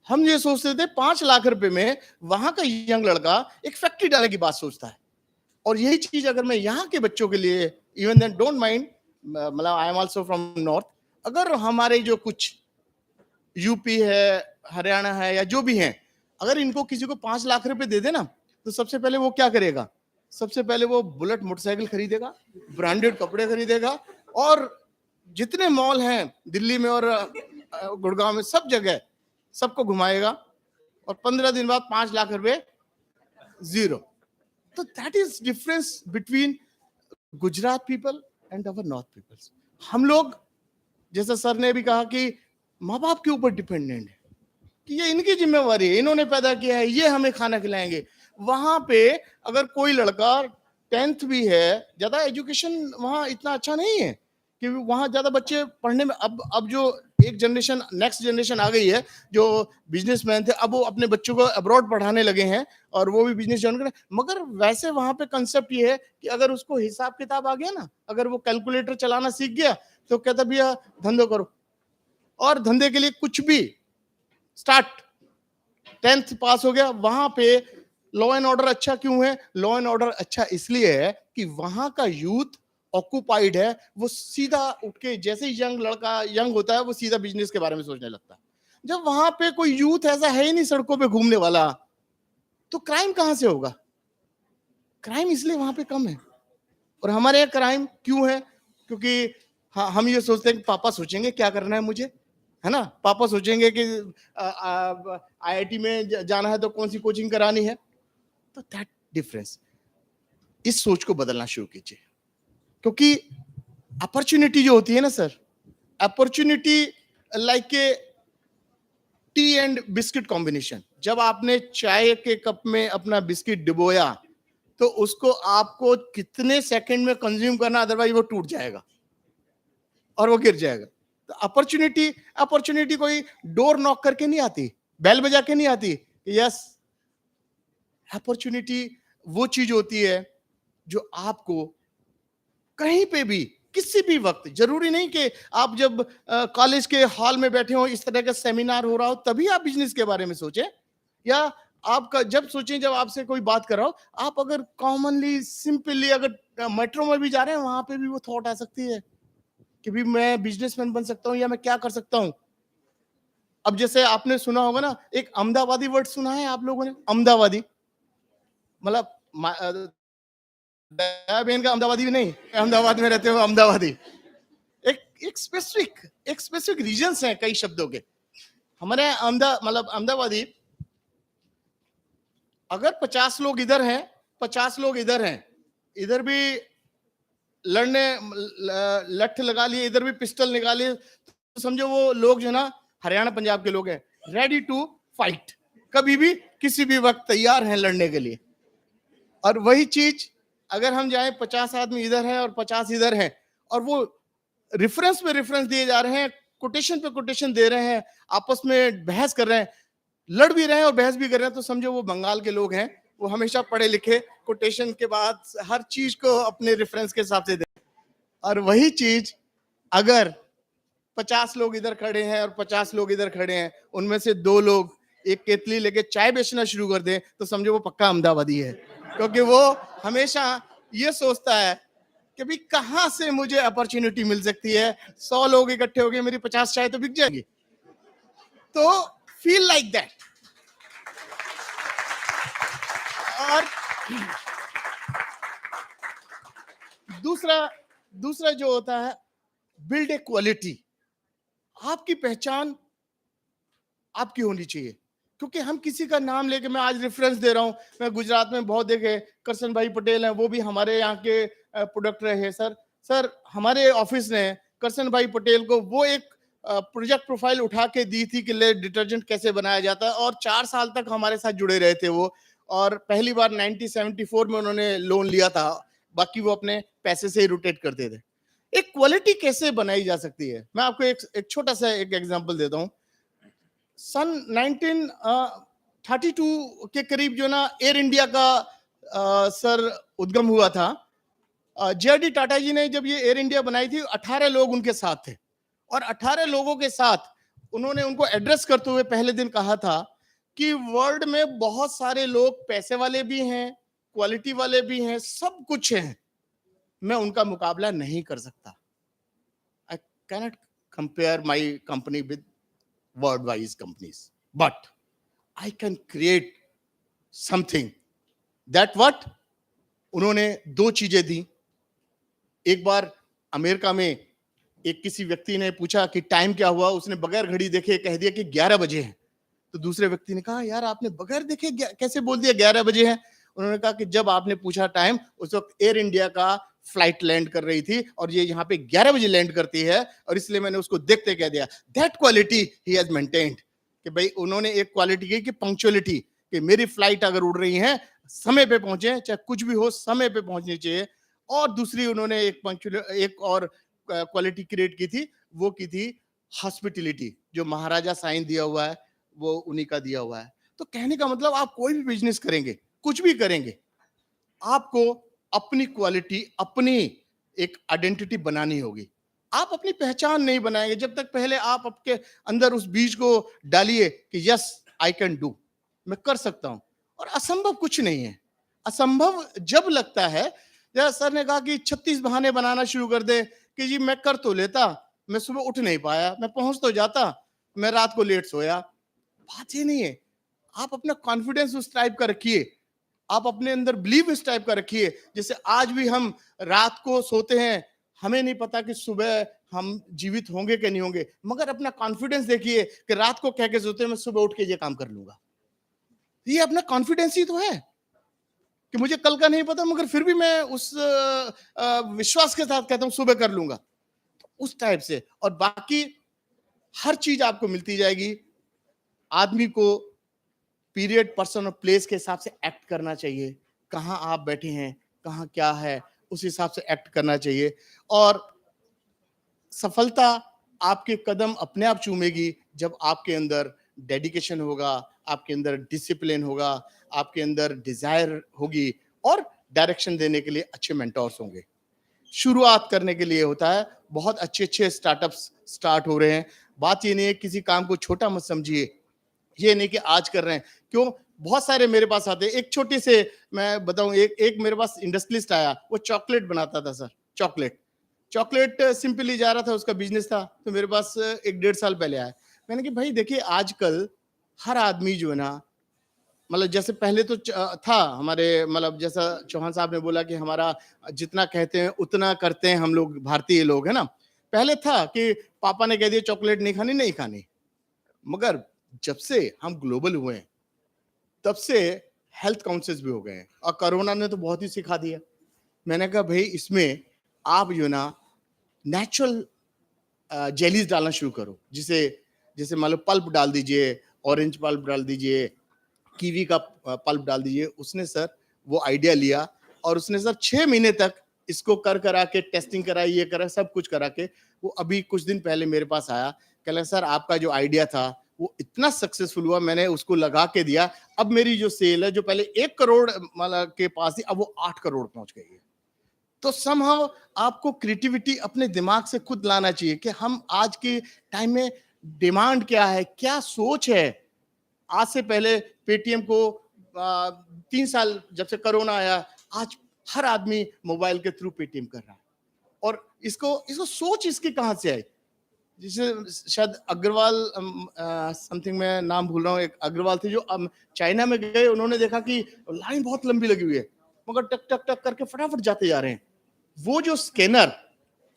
हम ये सोचते थे 5 लाख रुपए में वहां का यंग लड़का एक फैक्ट्री डालने की बात सोचता है। और यही चीज अगर मैं यहाँ के बच्चों के लिए, इवन देन डोंट माइंड, मतलब I am also from north, अगर हमारे जो कुछ यूपी है, हरियाणा है, या जो भी हैं, अगर इनको किसी को 5 लाख रुपए दे देना, तो सबसे पहले वो क्या करेगा? सबसे पहले वो बुलेट मोटरसाइकिल खरीदेगा, ब्रांडेड कपड़े खरीदेगा, और जितने मॉल हैं दिल्ली में और गुड़गांव में, सब जगह सबको घुमाएगा, और 15 दिन बाद 5 लाख रुपए जीरो। तो that is difference between Gujarat people and our north peoples. हम लोग, जैसा सर ने भी कहा कि माँ बाप के ऊपर डिपेंडेंट है, कि ये इनकी जिम्मेवारी है, इन्होंने पैदा किया है, ये हमें खाना खिलाएंगे। वहां पे अगर कोई लड़का 10th भी है, ज्यादा एजुकेशन वहां इतना अच्छा नहीं है कि वहां ज्यादा बच्चे पढ़ने में, अब जो एक जनरेशन, नेक्स्ट जनरेशन आ गई है, जो बिजनेसमैन थे, अब वो अपने बच्चों को अब्रॉड पढ़ाने लगे हैं, और वो भी बिजनेस ज्वाइन करें। मगर वैसे वहां पे कंसेप्ट ये है कि अगर उसको हिसाब किताब आ गया ना, अगर वो कैलकुलेटर चलाना सीख गया, तो कहता भैया धंधो करो, और धंधे के लिए कुछ भी स्टार्ट। 10th पास हो गया। वहां पे लॉ एंड ऑर्डर अच्छा क्यों है? लॉ एंड ऑर्डर अच्छा इसलिए है कि वहां का यूथ ऑक्यूपाइड है। वो सीधा उठ के, जैसे ही यंग लड़का यंग होता है, वो सीधा बिजनेस के बारे में सोचने लगता है। जब वहां पे कोई यूथ ऐसा है ही नहीं सड़कों पे घूमने वाला, तो क्राइम कहां से होगा? क्राइम इसलिए वहां पे कम है। और हमारे यहाँ क्राइम क्यों है? क्योंकि हाँ, हम ये सोचते हैं कि पापा सोचेंगे क्या करना है मुझे, है ना? पापा सोचेंगे कि IIT में जाना है तो कौन सी कोचिंग करानी है। तो दैट डिफरेंस, इस सोच को बदलना शुरू कीजिए। क्योंकि अपॉर्चुनिटी जो होती है ना sir, opportunity like A T and biscuit combination. जब आपने चाय के कप में अपना बिस्किट डुबोया, तो उसको आपको कितने सेकंड में कंज्यूम करना, अदरवाइज वो टूट जाएगा और वो गिर जाएगा। तो अपॉर्चुनिटी कोई डोर नॉक करके नहीं आती, बेल बजा के नहीं आती। यस, अपॉर्चुनिटी वो चीज होती है जो आपको कहीं पे भी किसी भी वक्त, जरूरी नहीं कि आप जब कॉलेज के हॉल में बैठे हो, इस तरह का सेमिनार हो रहा हो, तभी आप बिजनेस के बारे में सोचें, या आपका जब सोचें जब आपसे कोई बात कर रहा हो। आप अगर कॉमनली सिंपली अगर मेट्रो में भी जा रहे हैं, वहां पे भी वो थॉट आ सकती है कि भी मैं बिजनेसमैन बन सकता हूं या मैं क्या कर सकता हूं। अब जैसे आपने सुना होगा ना, एक अहमदाबादी वर्ड सुना है आप लोगों ने, अहमदाबादी, मतलब दया बहन का अहमदाबादी भी नहीं, अहमदाबाद में रहते हो अहमदाबादी। एक एक स्पेसिफिक रीजंस हैं कई शब्दों के। हमारे मतलब अहमदाबादी, अगर 50 लोग इधर हैं, 50 लोग इधर हैं, इधर भी लड़ने लठ लगा लिए, इधर भी पिस्टल निकाले, तो समझो वो लोग जो ना हरियाणा पंजाब के लोग हैं, रेडी टू फाइट, कभी भी किसी भी वक्त तैयार हैं लड़ने के लिए। और वही चीज अगर हम जाएं, 50 आदमी इधर हैं और 50 इधर हैं, और वो रेफरेंस पे रेफरेंस दिए जा रहे हैं, कोटेशन पे कोटेशन दे रहे हैं, आपस में बहस कर रहे हैं, लड़ भी रहे हैं और बहस भी कर रहे हैं, तो समझो वो बंगाल के लोग हैं, वो हमेशा पढ़े लिखे, कोटेशन के बाद हर चीज को अपने रेफरेंस के हिसाब से दे। और वही चीज अगर 50 लोग इधर खड़े हैं और 50 लोग इधर खड़े हैं, उनमें से 2 लोग एक केतली लेके चाय बेचना शुरू कर दें, तो समझो वो पक्का अहमदाबादी है, क्योंकि वो हमेशा ये सोचता है कि भाई कहां से मुझे अपॉर्चुनिटी मिल सकती है, 100 लोग इकट्ठे हो गए, मेरी 50 चाय तो बिक जाएगी। तो फील लाइक दैट। और दूसरा दूसरा जो होता है, बिल्ड ए क्वालिटी। आपकी पहचान आपकी होनी चाहिए, क्योंकि हम किसी का नाम लेके, मैं आज रेफरेंस दे रहा हूं, मैं गुजरात में बहुत देखे, करसन भाई पटेल हैं, वो भी हमारे यहाँ के प्रोडक्ट रहे हैं। सर हमारे ऑफिस ने करसन भाई पटेल को वो एक प्रोजेक्ट प्रोफाइल उठा के दी थी कि ले डिटर्जेंट कैसे बनाया जाता है, और 4 साल तक हमारे साथ जुड़े रहे थे वो। और पहली बार 1974 में उन्होंने लोन लिया था, बाकी वो अपने पैसे से ही रोटेट करते थे। एक क्वालिटी कैसे बनाई जा सकती है, मैं आपको एक छोटा सा एक एग्जांपल देता हूं। सन 1932 के करीब जो ना एयर इंडिया का सर उद्गम हुआ था। जे.डी. टाटा जी ने जब ये एयर इंडिया बनाई थी, 18 लोग उनके साथ थे, और 18 लोगों के साथ उन्होंने उनको एड्रेस करते हुए पहले दिन कहा था कि वर्ल्ड में बहुत सारे लोग पैसे वाले भी हैं, क्वालिटी वाले भी हैं, सब कुछ हैं, मैं उनका मुकाबला नहीं कर सकता। I cannot compare my company with world wise companies, but I can create something that what. उन्होंने 2 चीजें दी। एक बार अमेरिका में एक किसी व्यक्ति ने पूछा कि टाइम क्या हुआ, उसने बगैर घड़ी देखे कह दिया कि 11 बजे हैं। तो दूसरे व्यक्ति ने कहा, यार आपने बगैर देखे कैसे बोल दिया 11 बजे हैं? उन्होंने कहा कि जब आपने पूछा टाइम, उस वक्त एयर इंडिया का फ्लाइट लैंड कर रही थी, और ये यहाँ पे 11 बजे लैंड करती है, और इसलिए मैंने उसको देखते कह दिया। That quality he has maintained, कि भाई उन्होंने एक क्वालिटी की कि पंक्चुअलिटी, कि मेरी फ्लाइट अगर उड़ रही है समय पे पहुंचे, चाहे कुछ भी हो समय पे पहुंचनी चाहिए। और दूसरी उन्होंने एक और क्वालिटी क्रिएट की थी, वो की थी हॉस्पिटलिटी, जो महाराजा साइन दिया हुआ है वो उन्हीं का दिया हुआ है। तो कहने का मतलब, आप कोई भी बिजनेस करेंगे, कुछ भी करेंगे, आपको अपनी क्वालिटी, अपनी एक आइडेंटिटी बनानी होगी। आप अपनी पहचान नहीं बनाएंगे जब तक पहले आप आपके अंदर उस बीज को डालिए कि यस आई कैन डू, मैं कर सकता हूं। और असंभव कुछ नहीं है। असंभव जब लगता है, जैसा सर ने कहा कि 36 बहाने बनाना शुरू कर दे कि जी मैं कर तो लेता, मैं सुबह उठ नहीं पाया, मैं पहुंच तो जाता, मैं रात को लेट सोया। बात ये नहीं है। आप अपना कॉन्फिडेंस उस टाइप का रखिए, आप अपने अंदर बिलीव इस टाइप का रखिए। जैसे आज भी हम रात को सोते हैं, हमें नहीं पता कि सुबह हम जीवित होंगे कि नहीं होंगे, मगर अपना कॉन्फिडेंस देखिए कि रात को कह के सोते हैं मैं सुबह उठ के ये काम कर लूंगा। ये अपना कॉन्फिडेंस ही तो है कि मुझे कल का नहीं पता, मगर फिर भी मैं उस विश्वास के साथ कहता हूं सुबह कर लूंगा। तो उस टाइप से, और बाकी हर चीज आपको मिलती जाएगी। आदमी को पीरियड, पर्सन और प्लेस के हिसाब से एक्ट करना चाहिए। कहाँ आप बैठे हैं, कहाँ क्या है, उस हिसाब से एक्ट करना चाहिए। और सफलता आपके कदम अपने आप चूमेगी जब आपके अंदर डेडिकेशन होगा, आपके अंदर डिसिप्लिन होगा, आपके अंदर डिजायर होगी, और डायरेक्शन देने के लिए अच्छे मेंटोर्स होंगे। शुरुआत करने के लिए होता है। बहुत अच्छे अच्छे स्टार्टअप्स स्टार्ट हो रहे हैं। बात ये नहीं है किसी काम को छोटा मत समझिए, ये नहीं कि आज कर रहे हैं। क्यों? बहुत सारे मेरे पास आते हैं। एक छोटे से मैं बताऊं, एक एक मेरे पास इंडस्ट्रियलिस्ट आया, वो चॉकलेट बनाता था सर। चॉकलेट चॉकलेट सिंपली जा रहा था, उसका बिजनेस था। तो मेरे पास 1 डेढ़ साल पहले आया। मैंने कहा भाई देखिए, आजकल हर आदमी जो है ना, मतलब जैसे पहले तो था हमारे, मतलब जैसा चौहान साहब ने बोला कि हमारा जितना कहते हैं उतना करते हैं हम लोग, भारतीय लोग, है ना। पहले था कि पापा ने कह दिया चॉकलेट नहीं खानी, नहीं खानी। मगर जब से हम ग्लोबल हुए हैं, तब से हेल्थ कॉन्शियस भी हो गए हैं, और कोरोना ने तो बहुत ही सिखा दिया। मैंने कहा भाई इसमें आप जो ना नेचुरल जेलीज डालना शुरू करो, जिसे जैसे मान लो पल्प डाल दीजिए, ऑरेंज पल्प डाल दीजिए, कीवी का पल्प डाल दीजिए। उसने सर वो आइडिया लिया, और उसने सर 6 महीने तक इसको कर करा के टेस्टिंग कराई, ये करा, सब कुछ करा के वो अभी कुछ दिन पहले मेरे पास आया। कह रहा सर आपका जो आइडिया था वो इतना सक्सेसफुल हुआ, मैंने उसको लगा के दिया। अब मेरी जो सेल है, जो पहले 1 करोड़ मतलब के पास थी, अब वो 8 करोड़ पहुंच गई है। तो समहाउ आपको क्रिएटिविटी अपने दिमाग से खुद लाना चाहिए कि हम आज के टाइम में डिमांड क्या है, क्या सोच है। आज से पहले पेटीएम को 3 साल जब से कोरोना आया, आज हर आदमी मोबाइल के थ्रू पेटीएम कर रहा है। और इसको इसको सोच इसकी कहां से आई? जिसे शायद अग्रवाल समथिंग, मैं नाम भूल रहा हूँ, एक अग्रवाल थे जो चाइना में गए। उन्होंने देखा कि लाइन बहुत लंबी लगी हुई है, मगर टक टक टक करके फटाफट जाते जा रहे हैं। वो जो स्कैनर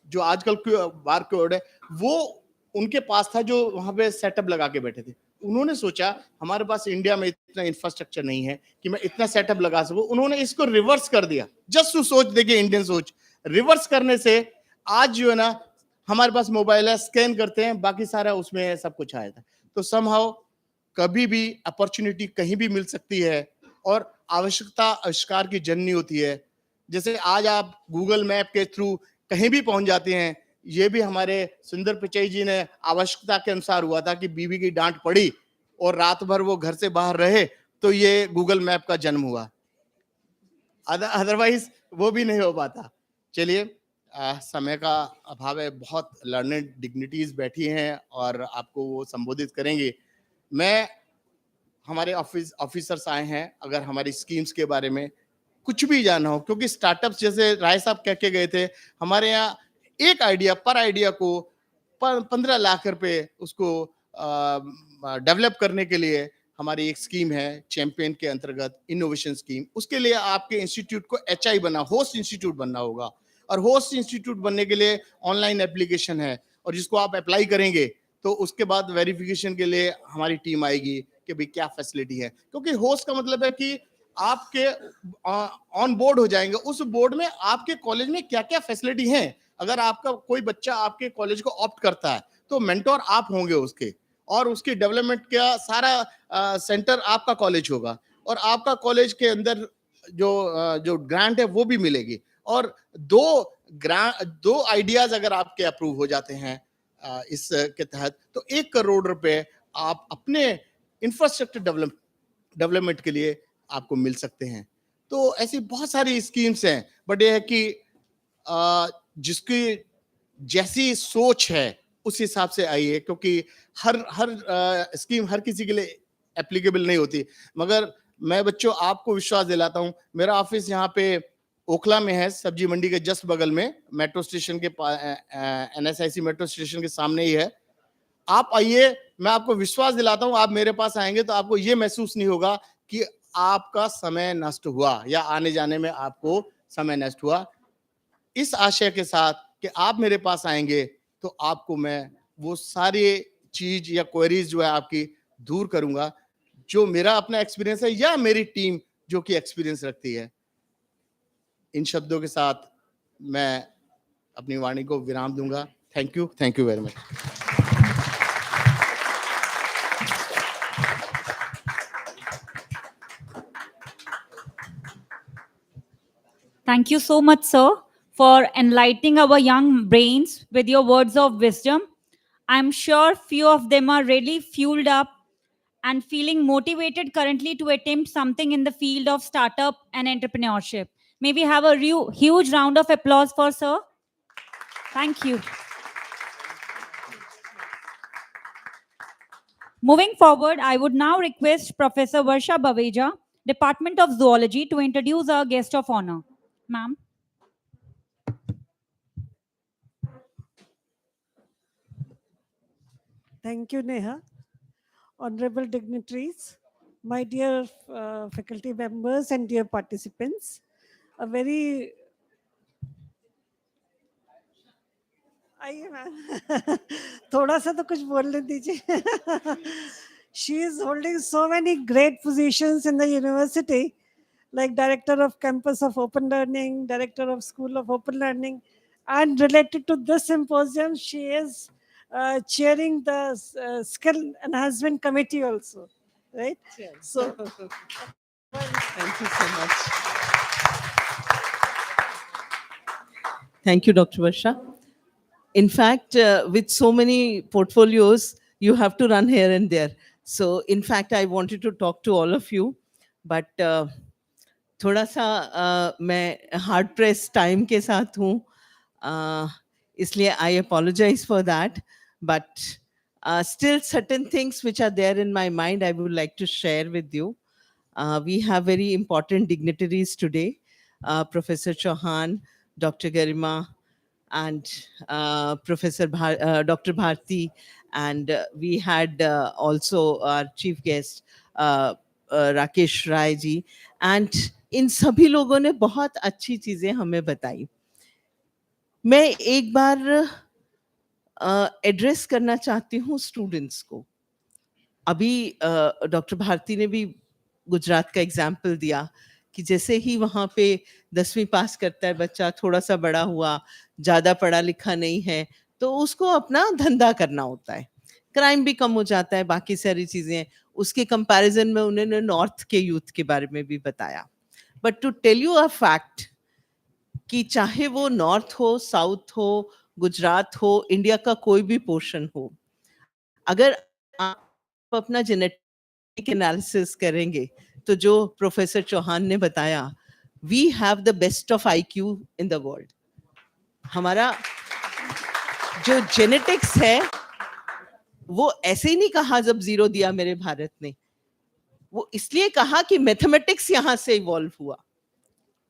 जो आजकल बार कोड है, वो उनके पास था, जो वहां पे सेटअप लगा के बैठे थे। उन्होंने सोचा हमारे पास इंडिया में इतना इंफ्रास्ट्रक्चर नहीं है कि मैं इतना सेटअप लगा सकूं। उन्होंने इसको रिवर्स कर दिया। जस्ट सोच देखिए, इंडियन सोच रिवर्स करने से आज जो है ना, हमारे पास मोबाइल है, स्कैन करते हैं, बाकी सारा उसमें सब कुछ आया था। तो समहाउ कभी भी अपॉर्चुनिटी कहीं भी मिल सकती है, और आवश्यकता आविष्कार की जननी होती है। जैसे आज आप गूगल मैप के थ्रू कहीं भी पहुंच जाते हैं। ये भी हमारे सुंदर पिचाई जी ने आवश्यकता के अनुसार हुआ था कि बीवी की डांट पड़ी और रात भर वो घर से बाहर रहे, तो ये गूगल मैप का जन्म हुआ। अदरवाइज वो भी नहीं हो पाता। चलिए, समय का अभाव है, बहुत लर्नेड डिग्निटीज बैठी हैं और आपको वो संबोधित करेंगे। मैं हमारे ऑफिसर्स आए हैं, अगर हमारी स्कीम्स के बारे में कुछ भी जानना हो, क्योंकि स्टार्टअप्स जैसे राय साहब कह के गए थे, हमारे यहाँ एक आइडिया पर आइडिया को 15 लाख रुपए उसको डेवलप करने के लिए हमारी एक स्कीम है, चैंपियन के अंतर्गत इनोवेशन स्कीम। उसके लिए आपके इंस्टीट्यूट को एचआई बना, होस्ट इंस्टीट्यूट बनना होगा, और होस्ट इंस्टीट्यूट बनने के लिए ऑनलाइन एप्लीकेशन है, और जिसको आप अप्लाई करेंगे तो उसके बाद वेरिफिकेशन के लिए हमारी टीम आएगी कि भाई क्या फैसिलिटी है। क्योंकि होस्ट का मतलब है कि आपके ऑन बोर्ड हो जाएंगे, उस बोर्ड में आपके कॉलेज में क्या क्या फैसिलिटी है। अगर आपका कोई बच्चा आपके कॉलेज को ऑप्ट करता है, तो मेंटोर आप होंगे उसके, और उसकी डेवलपमेंट का सारा सेंटर आपका कॉलेज होगा, और आपका कॉलेज के अंदर जो ग्रांट है वो भी मिलेगी। और दो आइडियाज अगर आपके अप्रूव हो जाते हैं इस के तहत, तो 1 करोड़ रुपए आप अपने इंफ्रास्ट्रक्चर डेवलपमेंट के लिए आपको मिल सकते हैं। तो ऐसी बहुत सारी स्कीम्स हैं, बट ये है कि जिसकी जैसी सोच है उस हिसाब से आइए, क्योंकि हर हर स्कीम हर किसी के लिए एप्लीकेबल नहीं होती। मगर मैं बच्चों आपको विश्वास दिलाता हूं, मेरा ऑफिस यहाँ पे ओखला में है, सब्जी मंडी के जस्ट बगल में, मेट्रो स्टेशन के एनएसआईसी मेट्रो स्टेशन के सामने ही है। आप आइए, मैं आपको विश्वास दिलाता हूं, आप मेरे पास आएंगे तो आपको ये महसूस नहीं होगा कि आपका समय नष्ट हुआ या आने जाने में आपको समय नष्ट हुआ। इस आशय के साथ कि आप मेरे पास आएंगे तो आपको मैं वो सारी चीज या क्वेरीज जो है आपकी दूर करूंगा, जो मेरा अपना एक्सपीरियंस है या मेरी टीम जो कि एक्सपीरियंस रखती है। इन शब्दों के साथ मैं अपनी वाणी को विराम दूंगा। Thank you very much. Thank you so much, sir, for enlightening our young brains with your words of wisdom. I'm sure few of them are really fueled up and feeling motivated currently to attempt something in the field of startup and entrepreneurship. May we have a huge round of applause for sir? Thank you. Moving forward, I would now request Professor Varsha Baveja, Department of Zoology, to introduce our guest of honor. Ma'am. Thank you, Neha. Honorable dignitaries, my dear faculty members and dear participants, a very आइए ma'am थोड़ा सा तो कुछ बोलने दीजिए she is holding so many great positions in the university, like director of campus of open learning, director of school of open learning, and related to this symposium she is chairing the skill enhancement committee also, right? So Thank you so much. Thank you, Dr. Varsha. In fact, with so many portfolios, you have to run here and there. So, in fact, I wanted to talk to all of you, but थोड़ा सा मैं hard press time के साथ हूँ, इसलिए I apologise for that, but still certain things which are there in my mind I would like to share with you. We have very important dignitaries today, Professor Chauhan, Dr. Garima, and Dr. Bharti, and we had also our chief guest, Rakesh Rai ji, and इन सभी लोगों ने बहुत अच्छी चीजें हमें बताई. मैं एक बार एड्रेस करना चाहती हूँ स्टूडेंट्स को. अभी डॉक्टर भारती ने भी गुजरात का एग्जाम्पल दिया कि जैसे ही वहाँ पे 10वीं पास करता है बच्चा, थोड़ा सा बड़ा हुआ, ज़्यादा पढ़ा लिखा नहीं है, तो उसको अपना धंधा करना होता है, क्राइम भी कम हो जाता है, बाकी सारी चीज़ें. उसके कंपैरिजन में उन्होंने नॉर्थ के यूथ के बारे में भी बताया. But to tell you a fact कि चाहे वो नॉर्थ हो, साउथ हो, गुजरात हो, इंडिया का कोई भी पोर्शन हो, अगर आप अपना जेनेटिक एनालिसिस करेंगे तो जो प्रोफेसर चौहान ने बताया, we have the best of IQ in the world. हमारा जो जेनेटिक्स है वो ऐसे ही नहीं कहा जब जीरो दिया मेरे भारत ने, वो इसलिए कहा कि मैथमेटिक्स यहां से इवॉल्व हुआ.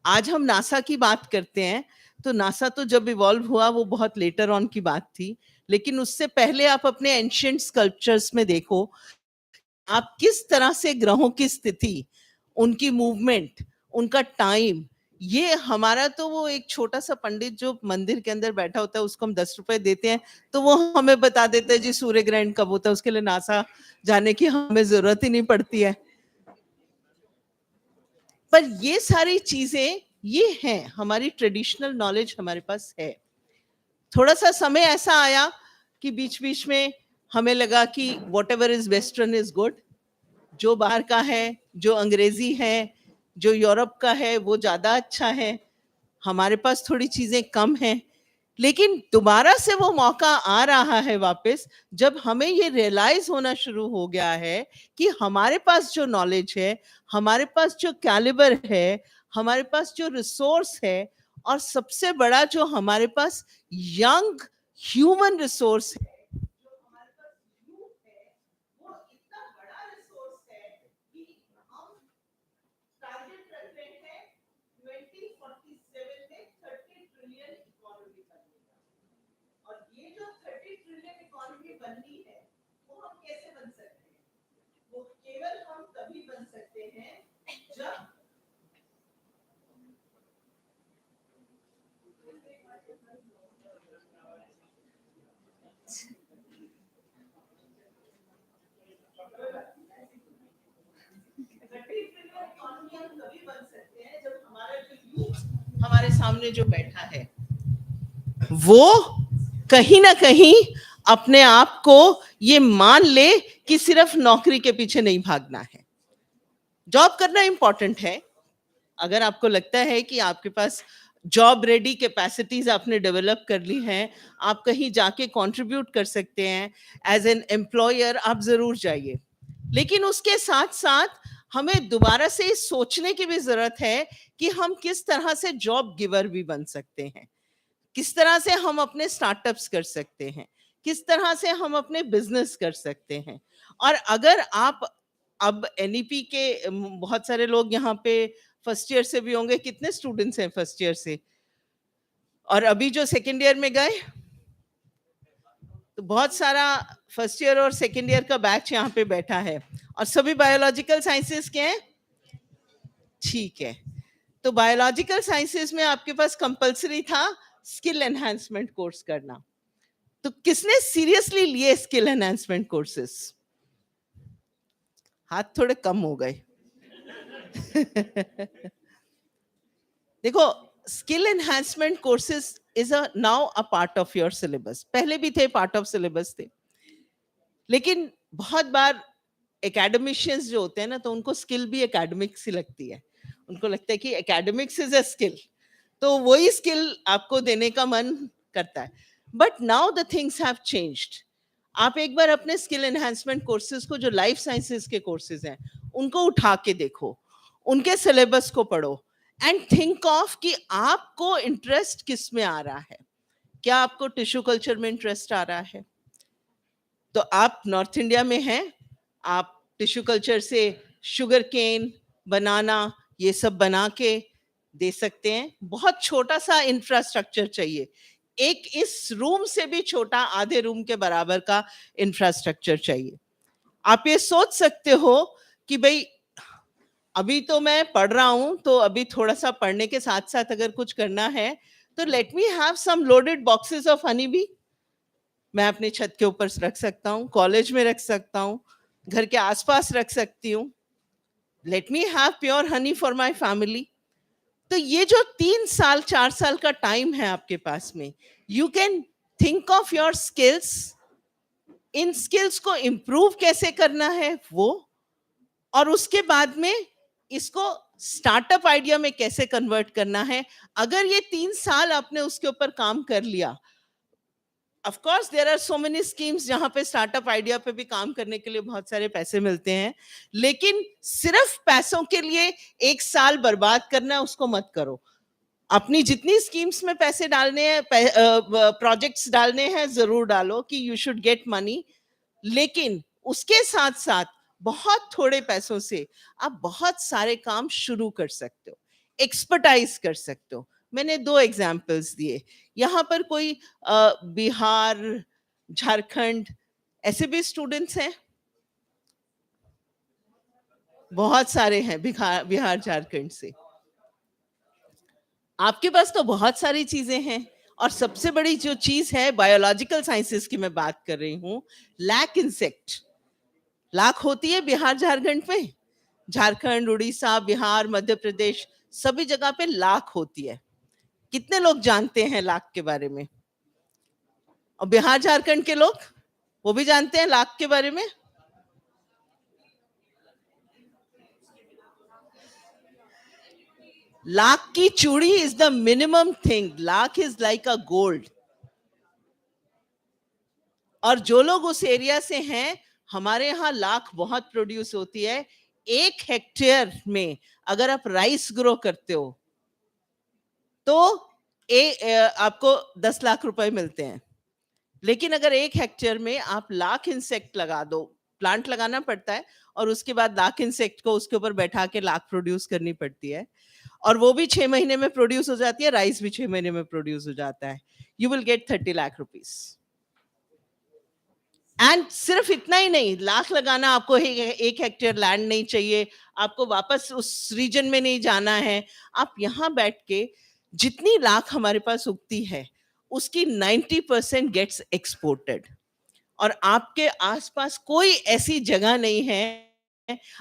आज हम नासा की बात करते हैं, तो नासा तो जब इवॉल्व हुआ वो बहुत लेटर ऑन की बात थी, लेकिन उससे पहले आप अपने एंशिएंट स्कल्पचर्स में देखो आप किस तरह से ग्रहों की स्थिति, उनकी मूवमेंट, उनका टाइम, ये हमारा तो वो एक छोटा सा पंडित जो मंदिर के अंदर बैठा होता है उसको हम 10 रुपए देते हैं तो वो हमें बता देता है जी सूर्य ग्रहण कब होता है, उसके लिए नासा जाने की हमें जरूरत ही नहीं पड़ती है. पर ये सारी चीजें ये हैं, हमारी ट्रेडिशनल नॉलेज हमारे पास है. थोड़ा सा समय ऐसा आया कि बीच बीच में हमें लगा कि what ever is western is good, जो बाहर का है, जो अंग्रेजी है, जो यूरोप का है वो ज्यादा अच्छा है, हमारे पास थोड़ी चीजें कम हैं. लेकिन दोबारा से वो मौका आ रहा है वापस, जब हमें ये रियलाइज होना शुरू हो गया है कि हमारे पास जो नॉलेज है, हमारे पास जो कैलिबर है, हमारे पास जो रिसोर्स है, और सबसे बड़ा जो हमारे पास यंग ह्यूमन रिसोर्स है, जो हमारे पास यूथ है, वो इतना बड़ा रिसोर्स है कि हम टारगेट रख रहे हैं 2047 में 30 ट्रिलियन इकोनॉमी बनने का. और ये जो 30 ट्रिलियन इकोनॉमी बननी है वो हम कैसे बन सकते हैं? वो केवल हम तभी बन सकते हैं जब हमारे सामने जो बैठा है वो कहीं ना कहीं अपने आप को ये मान ले कि सिर्फ नौकरी के पीछे नहीं भागना है. जॉब करना इंपॉर्टेंट है. अगर आपको लगता है कि आपके पास जॉब रेडी कैपेसिटीज आपने डेवलप कर ली हैं, आप कहीं जाके कंट्रीब्यूट कर सकते हैं एज एन एम्प्लॉयर, आप जरूर जाइए. लेकिन उसके साथ साथ हमें दोबारा से सोचने की भी जरूरत है कि हम किस तरह से जॉब गिवर भी बन सकते हैं, किस तरह से हम अपने स्टार्टअप्स कर सकते हैं, किस तरह से हम अपने बिजनेस कर सकते हैं। और अगर आप अब एनईपी के बहुत सारे लोग यहाँ पे फर्स्ट ईयर से भी होंगे, कितने स्टूडेंट्स हैं फर्स्ट ईयर से, और अभी जो सेकेंड ईयर में गए, तो बहुत सारा फर्स्ट ईयर और सेकेंड ईयर का बैच यहाँ पे बैठा है, और सभी बायोलॉजिकल साइंसेस के हैं। ठीक है, तो बायोलॉजिकल साइंसेस में आपके पास कंपलसरी था स्किल एनहांसमेंट कोर्स करना। तो किसने सीरियसली लिए स्किल एनहांसमेंट कोर्सेस? हाथ थोड़े कम हो गए। देखो, skill enhancement courses is now a part of your syllabus. पहले भी थे, पार्ट ऑफ सिलेबस थे, लेकिन बहुत बार एकेडमिशियंस जो होते हैं ना, तो उनको स्किल भी एकेडमिक्स ही लगती है। उनको लगता है कि एकेडमिक्स इज अ स्किल, तो वही स्किल आपको देने का मन करता है। But now the things have changed. आप एक बार अपने स्किल एनहांसमेंट कोर्सेज को, जो लाइफ साइंसेज के कोर्सेज हैं, उनको उठा के देखो, उनके सिलेबस को पढ़ो, एंड थिंक ऑफ कि आपको इंटरेस्ट किस में आ रहा है। क्या आपको टिश्यू कल्चर में इंटरेस्ट आ रहा है? तो आप नॉर्थ इंडिया में हैं, आप टिश्यू कल्चर से शुगर केन, बनाना, ये सब बना के दे सकते हैं। बहुत छोटा सा इंफ्रास्ट्रक्चर चाहिए, एक इस रूम से भी छोटा, आधे रूम के बराबर का इंफ्रास्ट्रक्चर चाहिए। आप ये सोच सकते हो कि भाई अभी तो मैं पढ़ रहा हूं, तो अभी थोड़ा सा पढ़ने के साथ साथ अगर कुछ करना है, तो let me have some loaded boxes of honey bee. मैं अपनी छत के ऊपर रख सकता हूँ, कॉलेज में रख सकता हूँ, घर के आसपास रख सकती हूँ। Late me have pure Honey for my family. तो ये जो 3 साल 4 साल का टाइम है आपके पास में, you can think of your skills, in skills को इम्प्रूव कैसे करना है वो, और उसके बाद में इसको स्टार्टअप आइडिया में कैसे कन्वर्ट करना है। अगर ये 3 साल आपने उसके ऊपर काम कर लिया, of course there are so many schemes जहां पे स्टार्टअप आइडिया पे भी काम करने के लिए बहुत सारे पैसे मिलते हैं, लेकिन सिर्फ पैसों के लिए 1 साल बर्बाद करना, उसको मत करो। अपनी जितनी स्कीम्स में पैसे डालने हैं, प्रोजेक्ट्स डालने हैं, जरूर डालो कि यू शुड गेट मनी, लेकिन उसके साथ साथ बहुत थोड़े पैसों से आप बहुत सारे काम शुरू कर सकते हो, एक्सपर्टाइज कर सकते हो। मैंने 2 एग्जाम्पल्स दिए। यहाँ पर कोई बिहार, झारखंड, ऐसे भी स्टूडेंट्स हैं? बहुत सारे हैं बिहार झारखंड से। आपके पास तो बहुत सारी चीजें हैं, और सबसे बड़ी जो चीज है बायोलॉजिकल साइंसेस की मैं बात कर रही हूँ, लैक इंसेक्ट। लाख होती है बिहार झारखंड में, झारखंड, उड़ीसा, बिहार, मध्य प्रदेश, सभी जगह पे लाख होती है। कितने लोग जानते हैं लाख के बारे में? और बिहार झारखंड के लोग, वो भी जानते हैं लाख के बारे में? लाख की चूड़ी is the minimum thing, lakh is like a gold. और जो लोग उस एरिया से हैं, हमारे यहाँ लाख बहुत प्रोड्यूस होती है। 1 हेक्टेयर में अगर आप राइस ग्रो करते हो, तो आपको 10 लाख रुपए मिलते हैं। लेकिन अगर 1 हेक्टेयर में आप लाख इंसेक्ट लगा दो, प्लांट लगाना पड़ता है, और उसके बाद लाख इंसेक्ट को उसके ऊपर बैठा के लाख प्रोड्यूस करनी पड़ती है, और वो भी 6 महीने में प्रोड्यूस हो जाती है, राइस भी 6 महीने में प्रोड्यूस हो जाता है। You will get 30 lakh rupees. And सिर्फ इतना ही नहीं, लाख लगाना, आपको 1 हेक्टेयर लैंड नहीं चाहिए, आपको वापस उस रीजन में नहीं जाना है। आप यहाँ बैठ के जितनी लाख हमारे पास उगती है, उसकी 90% गेट्स एक्सपोर्टेड, और आपके आसपास कोई ऐसी जगह नहीं है,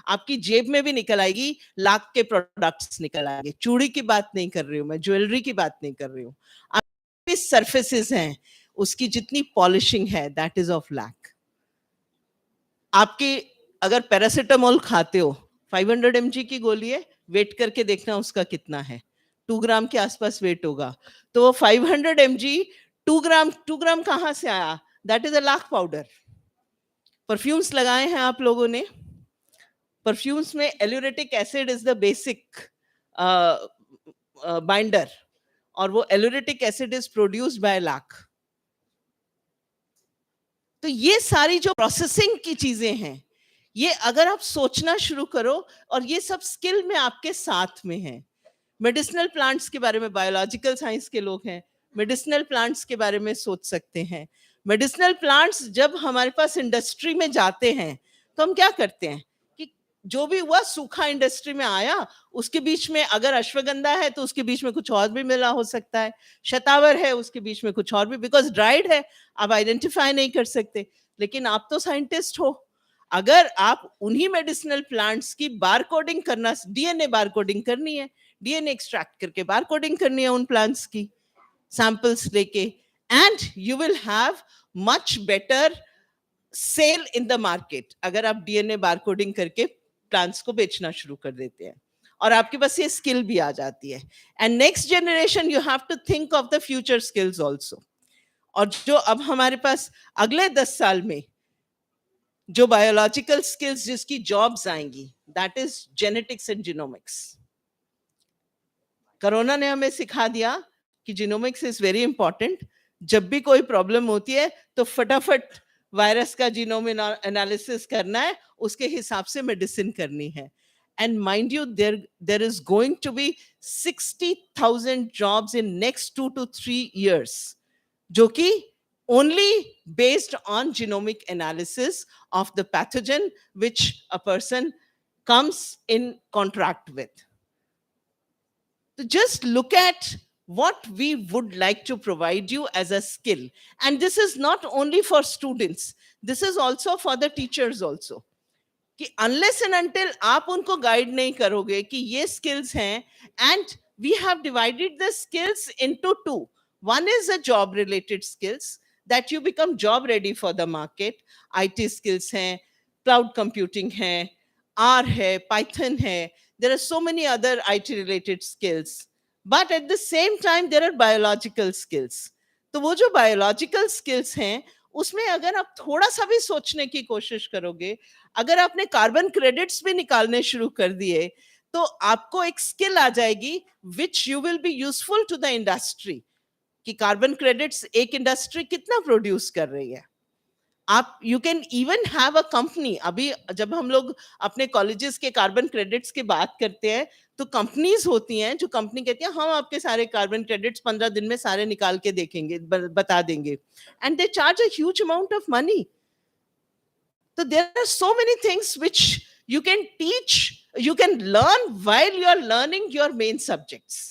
आपकी जेब में भी निकल आएगी, लाख के प्रोडक्ट्स निकल आएंगे। चूड़ी की बात नहीं कर रही हूँ मैं, ज्वेलरी की बात नहीं कर रही हूँ। आपके सरफेसेस हैं, उसकी जितनी पॉलिशिंग है, दैट इज ऑफ लाख। आपकी अगर पैरासिटामोल खाते हो, 500 mg की गोली है, वेट करके देखना उसका कितना है, 2 ग्राम के आसपास वेट होगा। तो वो 500 mg 2 ग्राम कहां से आया? That is a lac powder. Perfumes लगाए हैं आप लोगों ने, परफ्यूम्स में aleuritic acid is the basic binder, और वो aleuritic acid is produced by lac. तो ये सारी जो प्रोसेसिंग की चीजें हैं, ये अगर आप सोचना शुरू करो, और ये सब स्किल में आपके साथ में है. मेडिसिनल प्लांट्स के बारे में बायोलॉजिकल साइंस के लोग हैं, मेडिसिनल प्लांट्स के बारे में सोच सकते हैं. मेडिसिनल प्लांट्स जब हमारे पास इंडस्ट्री में जाते हैं तो हम क्या करते हैं कि जो भी हुआ सूखा इंडस्ट्री में आया, उसके बीच में अगर अश्वगंधा है तो उसके बीच में कुछ और भी मिला हो सकता है, शतावर है उसके बीच में कुछ और भी, बिकॉज ड्राइड है, आप आइडेंटिफाई नहीं कर सकते. लेकिन आप तो साइंटिस्ट हो, अगर आप उन्हीं मेडिसिनल प्लांट्स की बार कोडिंग करना, डीएनए बार कोडिंग करनी है, डीएनए एक्सट्रैक्ट करके बार कोडिंग करनी है उन प्लांट्स की, सैंपल्स लेके, and you will have much better sale in the market अगर आप डीएनए बार कोडिंग करके प्लांट्स को बेचना शुरू कर देते हैं, और आपके पास ये स्किल भी आ जाती है. And next generation you have to think of the future skills also. और जो अब हमारे पास अगले 10 साल में जो बायोलॉजिकल स्किल्स जिसकी जॉब्स आएंगी, that is genetics and genomics. Corona ने हमें सिखा दिया कि जीनोमिक्स इज वेरी इंपॉर्टेंट. जब भी कोई प्रॉब्लम होती है तो फटाफट वायरस का जीनोम एनालिसिस करना है, उसके हिसाब से मेडिसिन करनी है. And mind you, there is going to be 60,000 jobs in next 2 to 3 years, जो कि only based on genomic analysis of the pathogen which a person comes in contact with. So just look at what we would like to provide you as a skill. And this is not only for students, this is also for the teachers also. कि unless and until आप उनको guide नहीं करोगे कि ये skills हैं, and we have divided the skills into two. One is a job related skills that you become job ready for the market. IT skills हैं, cloud computing है, R है, Python है. There are so many other IT related skills. But at the same time, there are biological skills. तो वो जो biological skills हैं, उसमें अगर आप थोड़ा सा भी सोचने की कोशिश करोगे, अगर आपने कार्बन क्रेडिट्स भी निकालने शुरू कर दिए, तो आपको एक स्किल आ जाएगी which you will be useful to the industry, कि कार्बन क्रेडिट्स एक इंडस्ट्री कितना प्रोड्यूस कर रही है. आप you can even have a company. अभी जब हम लोग अपने कॉलेजेस के कार्बन क्रेडिट्स की बात करते हैं, तो कंपनीज होती हैं जो कंपनी कहती है हम आपके सारे कार्बन क्रेडिट्स 15 दिन में सारे निकाल के देखेंगे, बता देंगे, and they charge a huge amount of money. So there are so many things which you can teach, you can learn while you are learning your main subjects.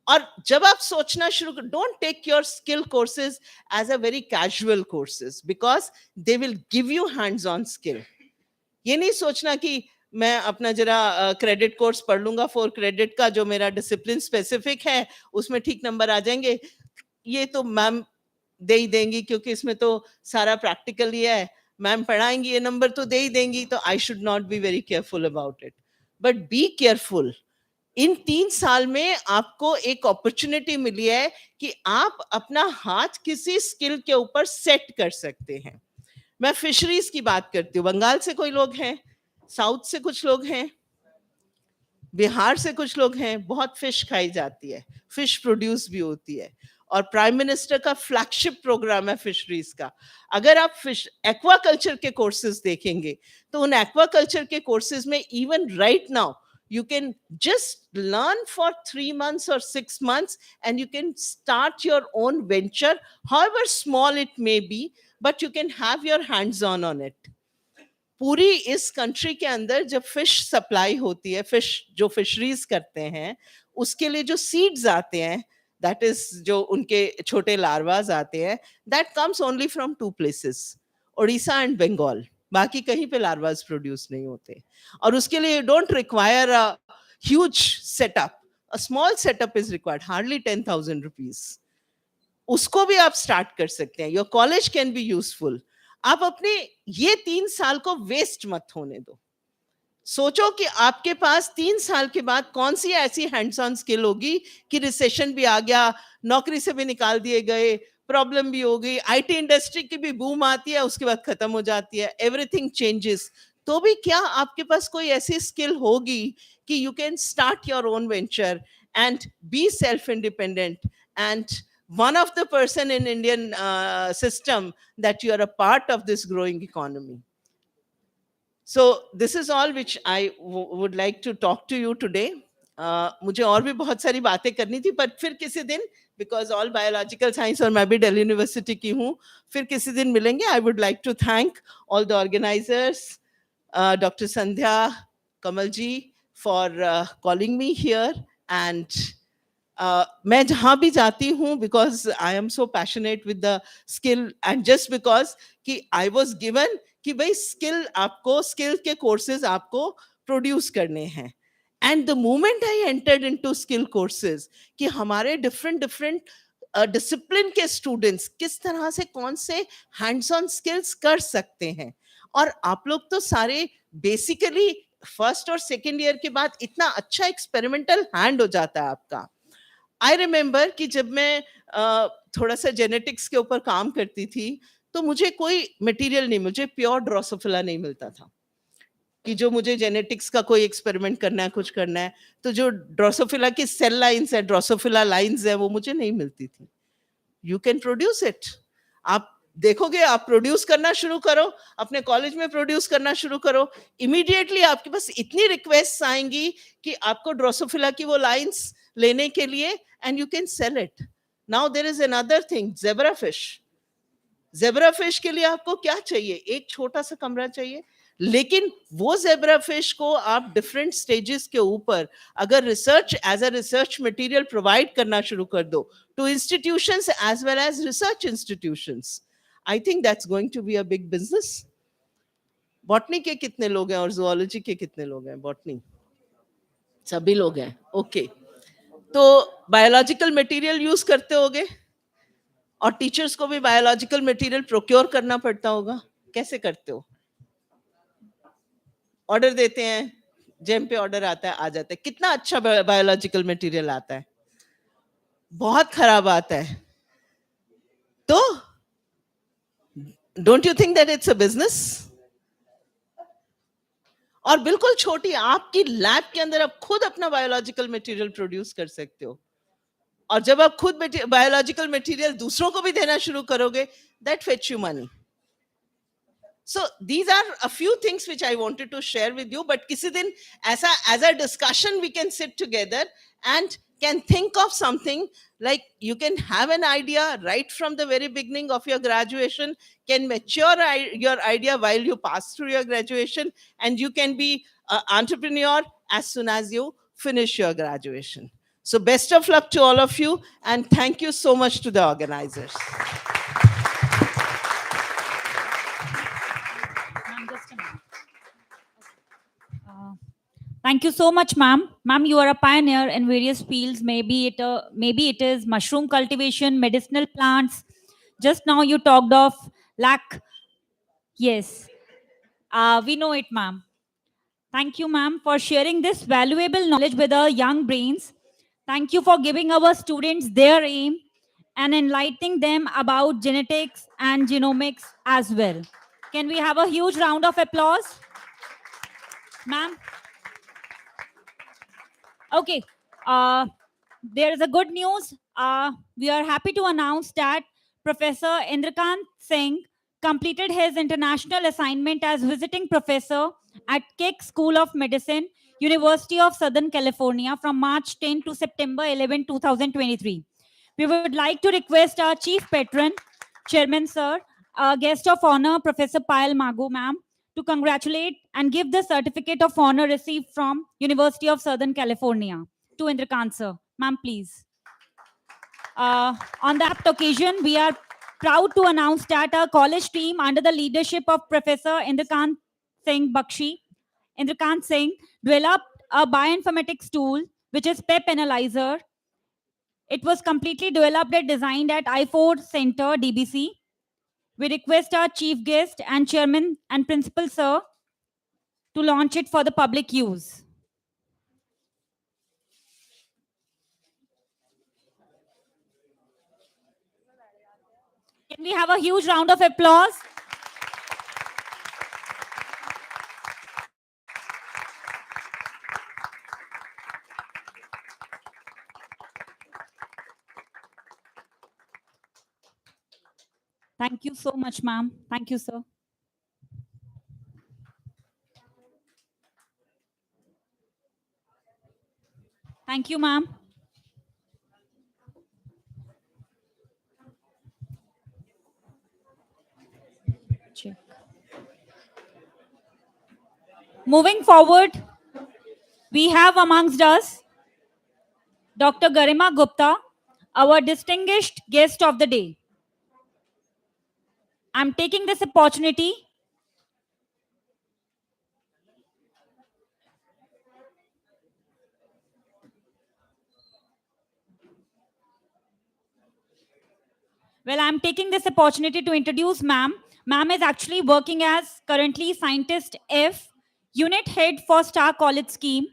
और जब आप सोचना शुरू कर, don't take your skill courses as a very casual courses, because they will give you hands on skill. ये नहीं सोचना कि मैं अपना जरा क्रेडिट कोर्स पढ़ लूंगा 4 क्रेडिट का, जो मेरा डिसिप्लिन स्पेसिफिक है, उसमें ठीक नंबर आ जाएंगे, ये तो मैम दे ही देंगी क्योंकि इसमें तो सारा प्रैक्टिकल ही है, मैम पढ़ाएंगी, ये नंबर तो दे ही देंगी, तो I should not be very careful about it. But be careful. इन 3 साल में आपको एक अपॉर्चुनिटी मिली है कि आप अपना हाथ किसी स्किल के ऊपर सेट कर सकते हैं. मैं फिशरीज की बात करती हूँ. बंगाल से कोई लोग हैं, साउथ से कुछ लोग हैं, बिहार से कुछ लोग हैं. बहुत फिश खाई जाती है, फिश प्रोड्यूस भी होती है, और प्राइम मिनिस्टर का फ्लैगशिप प्रोग्राम है फिशरीज का. अगर आप फिश एक्वाकल्चर के कोर्सेज देखेंगे, तो उन एक्वाकल्चर के कोर्सेज में even right now you can just learn for 3 months or 6 months, and you can start your own venture, however small it may be, but you can have your hands on it. पूरी इस country के अंदर जब fish supply होती है, fish जो fisheries करते हैं, उसके लिए जो सीड्स आते हैं, दैट इज जो उनके छोटे लार्वाज आते हैं, that comes only from 2 places, Orissa and Bengal. बाकी कहीं पे लार्वाज प्रोड्यूस नहीं होते. और उसके लिए you don't require a huge setup, a small setup is required, hardly 10,000 rupees. उसको भी आप स्टार्ट कर सकते हैं. Your college can be useful. आप अपने ये 3 साल को वेस्ट मत होने दो. सोचो कि आपके पास 3 साल के बाद कौन सी ऐसी हैंड्स ऑन स्किल होगी कि रिसेशन भी आ गया, नौकरी से भी निकाल दिए गए, प्रॉब्लम भी हो गई, आईटी इंडस्ट्री की भी बूम आती है, उसके बाद खत्म हो जाती है, एवरीथिंग चेंजेस. तो भी क्या आपके पास कोई ऐसी स्किल होगी कि you can start your own venture and be self-independent and one of the person in Indian system that you are a part of this growing economy. So this is all which I would like to talk to you today. मुझे और भी बहुत सारी बातें करनी थी पर फिर किसी दिन, बिकॉज ऑल बायोलॉजिकल साइंस और मैं भी दिल्ली यूनिवर्सिटी की हूँ, फिर किसी दिन मिलेंगे. I would like to thank all the organisers, Dr. Sandhya, Kamalji, for calling me here. And मैं जहाँ भी जाती हूँ, because I am so passionate with the skill and just because कि आई वॉज गिवन कि भाई स्किल आपको, skill के कोर्सेज आपको प्रोड्यूस करने हैं. And the moment I entered into skill courses कि हमारे डिफरेंट डिफरेंट डिसिप्लिन के स्टूडेंट्स किस तरह से कौन से हैंड्स ऑन स्किल्स कर सकते हैं. और आप लोग तो सारे बेसिकली फर्स्ट और सेकेंड ईयर के बाद इतना अच्छा एक्सपेरिमेंटल हैंड हो जाता है आपका. आई रिमेम्बर कि जब मैं थोड़ा सा जेनेटिक्स के ऊपर काम करती थी तो मुझे कोई मटेरियल नहीं, मुझे प्योर ड्रोसोफिला नहीं मिलता था कि जो मुझे जेनेटिक्स का कोई एक्सपेरिमेंट करना है, कुछ करना है, तो जो ड्रोसोफिला की सेल लाइंस है, ड्रोसोफिला लाइंस है, वो मुझे नहीं मिलती थी. You can produce it. आप देखोगे, आप प्रोड्यूस करना शुरू करो, अपने कॉलेज में प्रोड्यूस करना शुरू करो, इमीडिएटली आपके पास इतनी रिक्वेस्ट आएंगी कि आपको ड्रोसोफिला की वो लाइंस लेने के लिए, and you can sell it. Now there is another thing, zebrafish. Zebrafish के लिए आपको क्या चाहिए? एक छोटा सा कमरा चाहिए. लेकिन वो ज़ेब्रा फिश को आप डिफरेंट स्टेजेस के ऊपर अगर research as a research material provide करना शुरू कर दो to institutions as well as research institutions, I think that's going to be a big business. Botany के कितने लोग हैं और जूलॉजी के कितने लोग हैं? बॉटनी सभी लोग हैं. ओके, तो बायोलॉजिकल मटेरियल यूज करते होगे और टीचर्स को भी बायोलॉजिकल मटेरियल प्रोक्योर करना पड़ता होगा. कैसे करते हो? ऑर्डर देते हैं, जेम पे ऑर्डर आता है, आ जाता है. कितना अच्छा बायोलॉजिकल मटेरियल आता है, बहुत खराब आता है. तो don't you think that it's a business? और बिल्कुल छोटी आपकी लैब के अंदर आप खुद अपना बायोलॉजिकल मटेरियल प्रोड्यूस कर सकते हो. और जब आप खुद बायोलॉजिकल मटेरियल दूसरों को भी देना शुरू करोगे, that fetch you money. So these are a few things which I wanted to share with you. But किसी दिन ऐसा as a discussion we can sit together and can think of something, like you can have an idea right from the very beginning of your graduation, can mature your idea while you pass through your graduation, and you can be an entrepreneur as soon as you finish your graduation. So best of luck to all of you, and thank you so much to the organizers. Thank you so much, ma'am. Ma'am, you are a pioneer in various fields. Maybe it is mushroom cultivation, medicinal plants. Just now you talked of lac. Yes, we know it, ma'am. Thank you, ma'am, for sharing this valuable knowledge with our young brains. Thank you for giving our students their aim and enlightening them about genetics and genomics as well. Can we have a huge round of applause? Ma'am? Okay. There is a good news. We are happy to announce that Professor Indrakant Singh completed his international assignment as visiting professor at Keck School of Medicine, University of Southern California from March 10 to September 11, 2023. We would like to request our chief patron, Chairman Sir, our guest of honor, Professor Payal Mago ma'am, to congratulate and give the certificate of honor received from University of Southern California to Indrakant sir. Ma'am, please. On that occasion, we are proud to announce that our college team, under the leadership of Professor Indrakant Singh developed a bioinformatics tool, which is PEP Analyzer. It was completely developed and designed at I4 Center, DBC. We request our chief guest and chairman and principal sir to launch it for the public use. Can we have a huge round of applause? Thank you so much, ma'am. Thank you, sir. Thank you, ma'am. Check. Moving forward, we have amongst us Dr. Garima Gupta, our distinguished guest of the day. I'm taking this opportunity I'm taking this opportunity to introduce ma'am. Ma'am is actually working as currently scientist F, unit head for Star College scheme.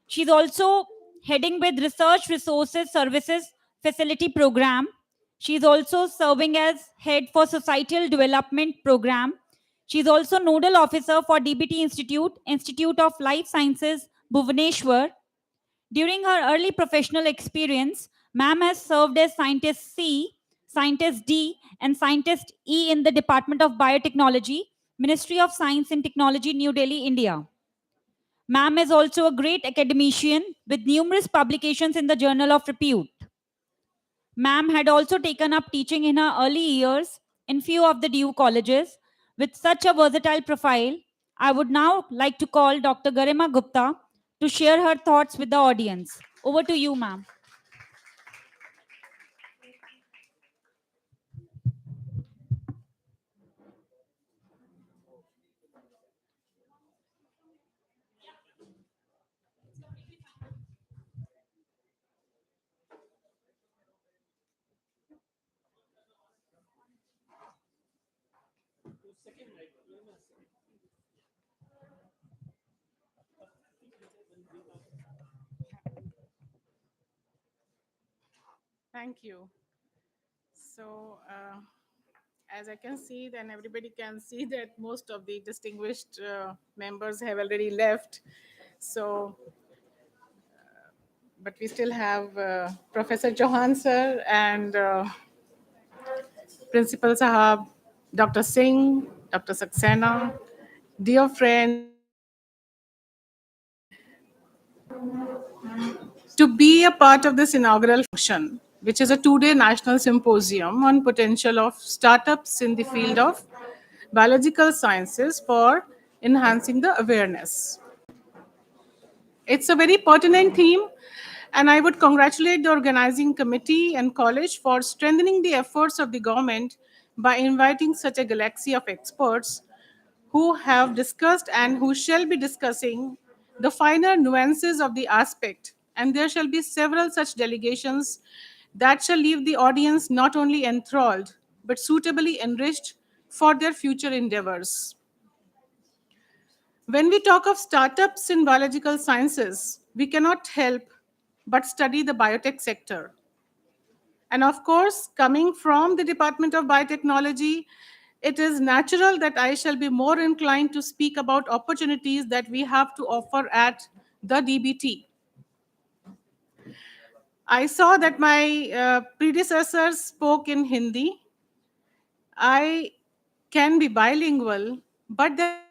She's also heading with Research Resources Services Facility Program. She's also serving as head for Societal Development Program. She's also nodal officer for DBT Institute, Institute of Life Sciences, Bhubaneswar. During her early professional experience, ma'am has served as Scientist C, Scientist D, and Scientist E in the Department of Biotechnology, Ministry of Science and Technology, New Delhi, India. Ma'am is also a great academician with numerous publications in the Journal of Repute. Ma'am had also taken up teaching in her early years in few of the DU colleges. With such a versatile profile, I would now like to call Dr. Garima Gupta to share her thoughts with the audience. Over to you, ma'am. Thank you. So, as I can see, then everybody can see that most of the distinguished members have already left. So, but we still have Professor Johan sir and Principal Sahab, Dr. Singh, Dr. Saxena, dear friends, to be a part of this inaugural function, which is a two-day national symposium on potential of startups in the field of biological sciences for enhancing the awareness. It's a very pertinent theme, and I would congratulate the organizing committee and college for strengthening the efforts of the government by inviting such a galaxy of experts who have discussed and who shall be discussing the finer nuances of the aspect. And there shall be several such delegations that shall leave the audience not only enthralled, but suitably enriched for their future endeavors. When we talk of startups in biological sciences, we cannot help but study the biotech sector. And of course, coming from the Department of Biotechnology, it is natural that I shall be more inclined to speak about opportunities that we have to offer at the DBT. I saw that my predecessors spoke in Hindi. I can be bilingual, but there are certain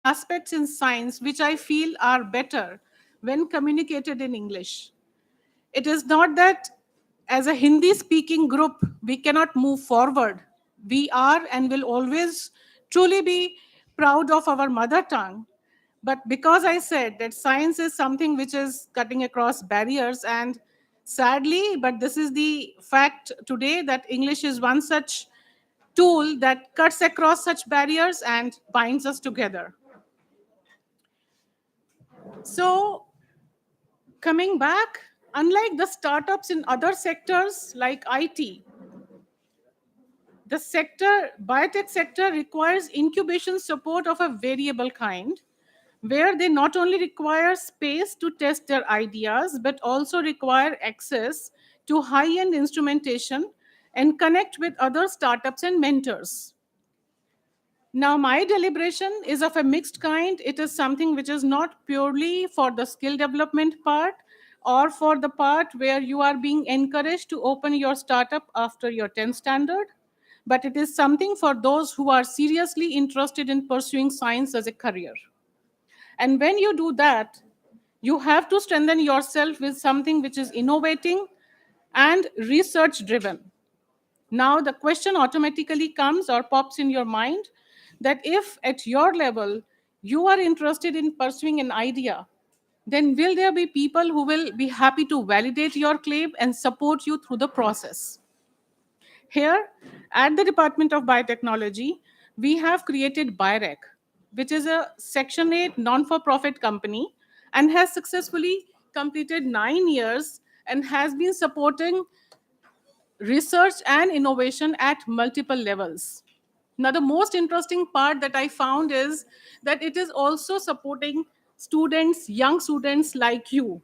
aspects in science which I feel are better when communicated in English. It is not that as a Hindi speaking group, we cannot move forward. We are and will always truly be proud of our mother tongue. But because I said that science is something which is cutting across barriers, and sadly, but this is the fact today, that English is one such tool that cuts across such barriers and binds us together. So, coming back, unlike the startups in other sectors like IT, the biotech sector requires incubation support of a variable kind, where they not only require space to test their ideas, but also require access to high-end instrumentation and connect with other startups and mentors. Now, my deliberation is of a mixed kind. It is something which is not purely for the skill development part or for the part where you are being encouraged to open your startup after your 10th standard, but it is something for those who are seriously interested in pursuing science as a career. And when you do that, you have to strengthen yourself with something which is innovating and research driven. Now, the question automatically comes or pops in your mind that if at your level you are interested in pursuing an idea, then will there be people who will be happy to validate your claim and support you through the process? Here at the Department of Biotechnology, we have created BIREC, which is a Section 8 non for profit company and has successfully completed 9 years and has been supporting research and innovation at multiple levels. Now, the most interesting part that I found is that it is also supporting students, young students like you.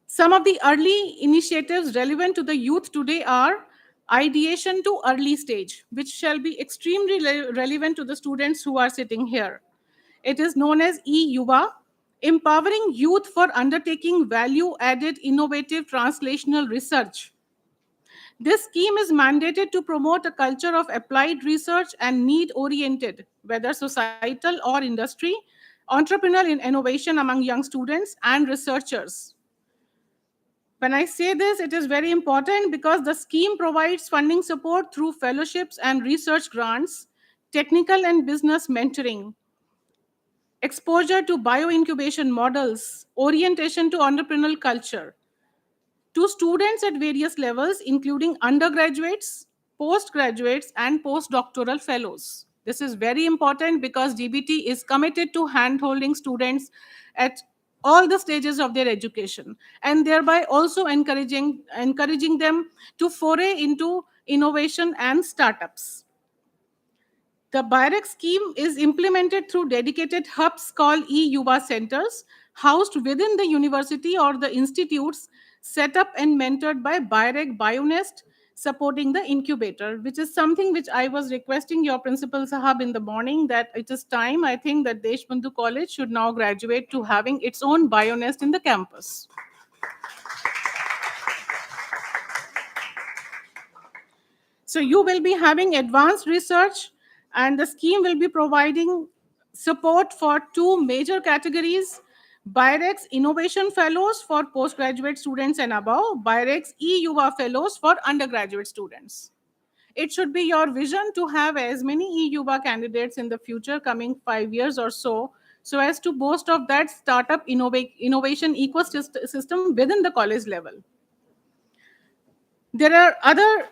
Some of the early initiatives relevant to the youth today are ideation to early stage, which shall be extremely relevant to the students who are sitting here. It is known as e-Yuva, empowering youth for undertaking value-added innovative translational research. This scheme is mandated to promote a culture of applied research and need-oriented, whether societal or industry, entrepreneurial innovation among young students and researchers. When I say this, it is very important because the scheme provides funding support through fellowships and research grants, technical and business mentoring, exposure to bioincubation models, orientation to entrepreneurial culture, to students at various levels, including undergraduates, postgraduates, and postdoctoral fellows. This is very important because DBT is committed to handholding students at all the stages of their education and thereby also encouraging them to foray into innovation and startups. The BIREC scheme is implemented through dedicated hubs called e-Yuva centers, housed within the university or the institutes, set up and mentored by BIREC Bionest, supporting the incubator, which is something which I was requesting your principal Sahab in the morning that it is time, I think, that Deshbandhu College should now graduate to having its own Bionest in the campus. So you will be having advanced research, and the scheme will be providing support for two major categories: BIREX Innovation Fellows for postgraduate students and above, BIREX e-Yuva Fellows for undergraduate students. It should be your vision to have as many e-Yuva candidates in the future coming 5 years or so as to boast of that startup innovation ecosystem within the college level. There are other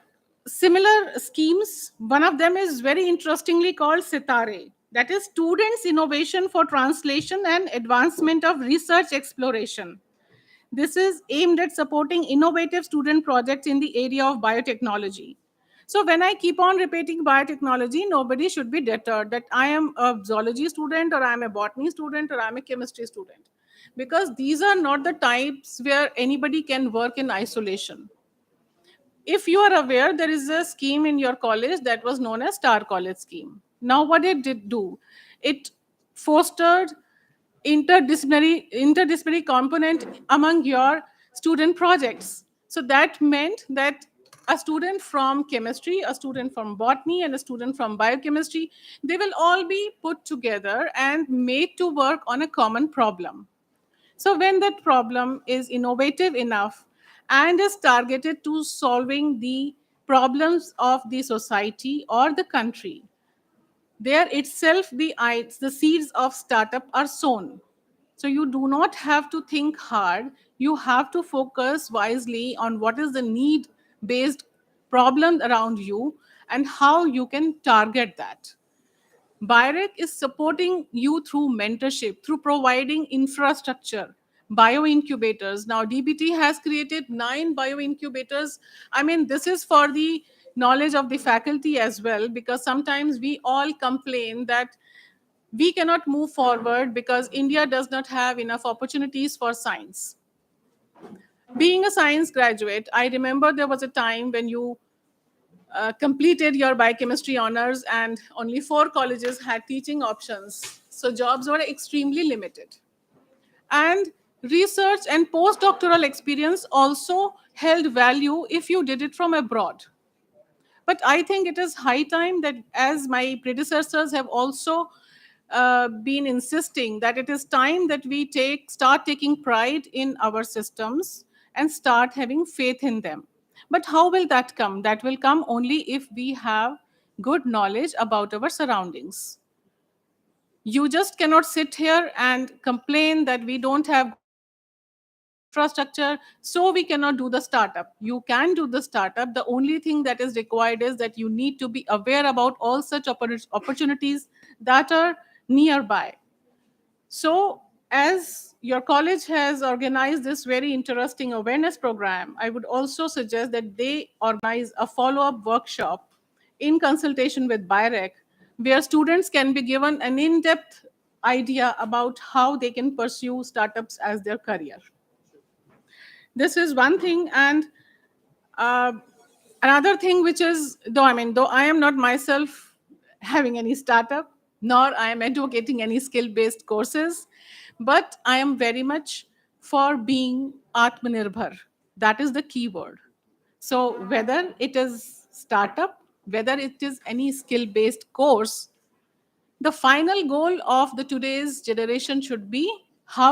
similar schemes. One of them is very interestingly called Sitare, that is Students Innovation for Translation and Advancement of Research Exploration. This is aimed at supporting innovative student projects in the area of biotechnology. So when I keep on repeating biotechnology, nobody should be deterred that I am a zoology student or I am a botany student or I am a chemistry student. Because these are not the types where anybody can work in isolation. If you are aware, there is a scheme in your college that was known as Star College Scheme. Now, what it did do? It fostered interdisciplinary component among your student projects. So that meant that a student from chemistry, a student from botany, and a student from biochemistry, they will all be put together and made to work on a common problem. So when that problem is innovative enough and is targeted to solving the problems of the society or the country, there itself the seeds of startup are sown. So you do not have to think hard. You have to focus wisely on what is the need based problem around you and how you can target that. BIREC is supporting you through mentorship, through providing infrastructure, bioincubators. Now, DBT has created 9 bioincubators. I mean, this is for the knowledge of the faculty as well, because sometimes we all complain that we cannot move forward because India does not have enough opportunities for science. Being a science graduate, I remember there was a time when you completed your biochemistry honors and only 4 colleges had teaching options. So jobs were extremely limited. And research and postdoctoral experience also held value if you did it from abroad. But I think it is high time that, as my predecessors have also been insisting, that it is time that we start taking pride in our systems and start having faith in them. But how will that come? That will come only if we have good knowledge about our surroundings. You just cannot sit here and complain that we don't have good infrastructure, so we cannot do the startup. You can do the startup. The only thing that is required is that you need to be aware about all such opportunities that are nearby. So, as your college has organized this very interesting awareness program, I would also suggest that they organize a follow up workshop in consultation with BIREC, where students can be given an in depth idea about how they can pursue startups as their career. This is one thing. And uh, another thing, which is, though I am not myself having any startup, nor I am advocating any skill based courses, but I am very much for being Atmanirbhar. That is the key word. So whether it is startup, whether it is any skill based course, the final goal of the today's generation should be how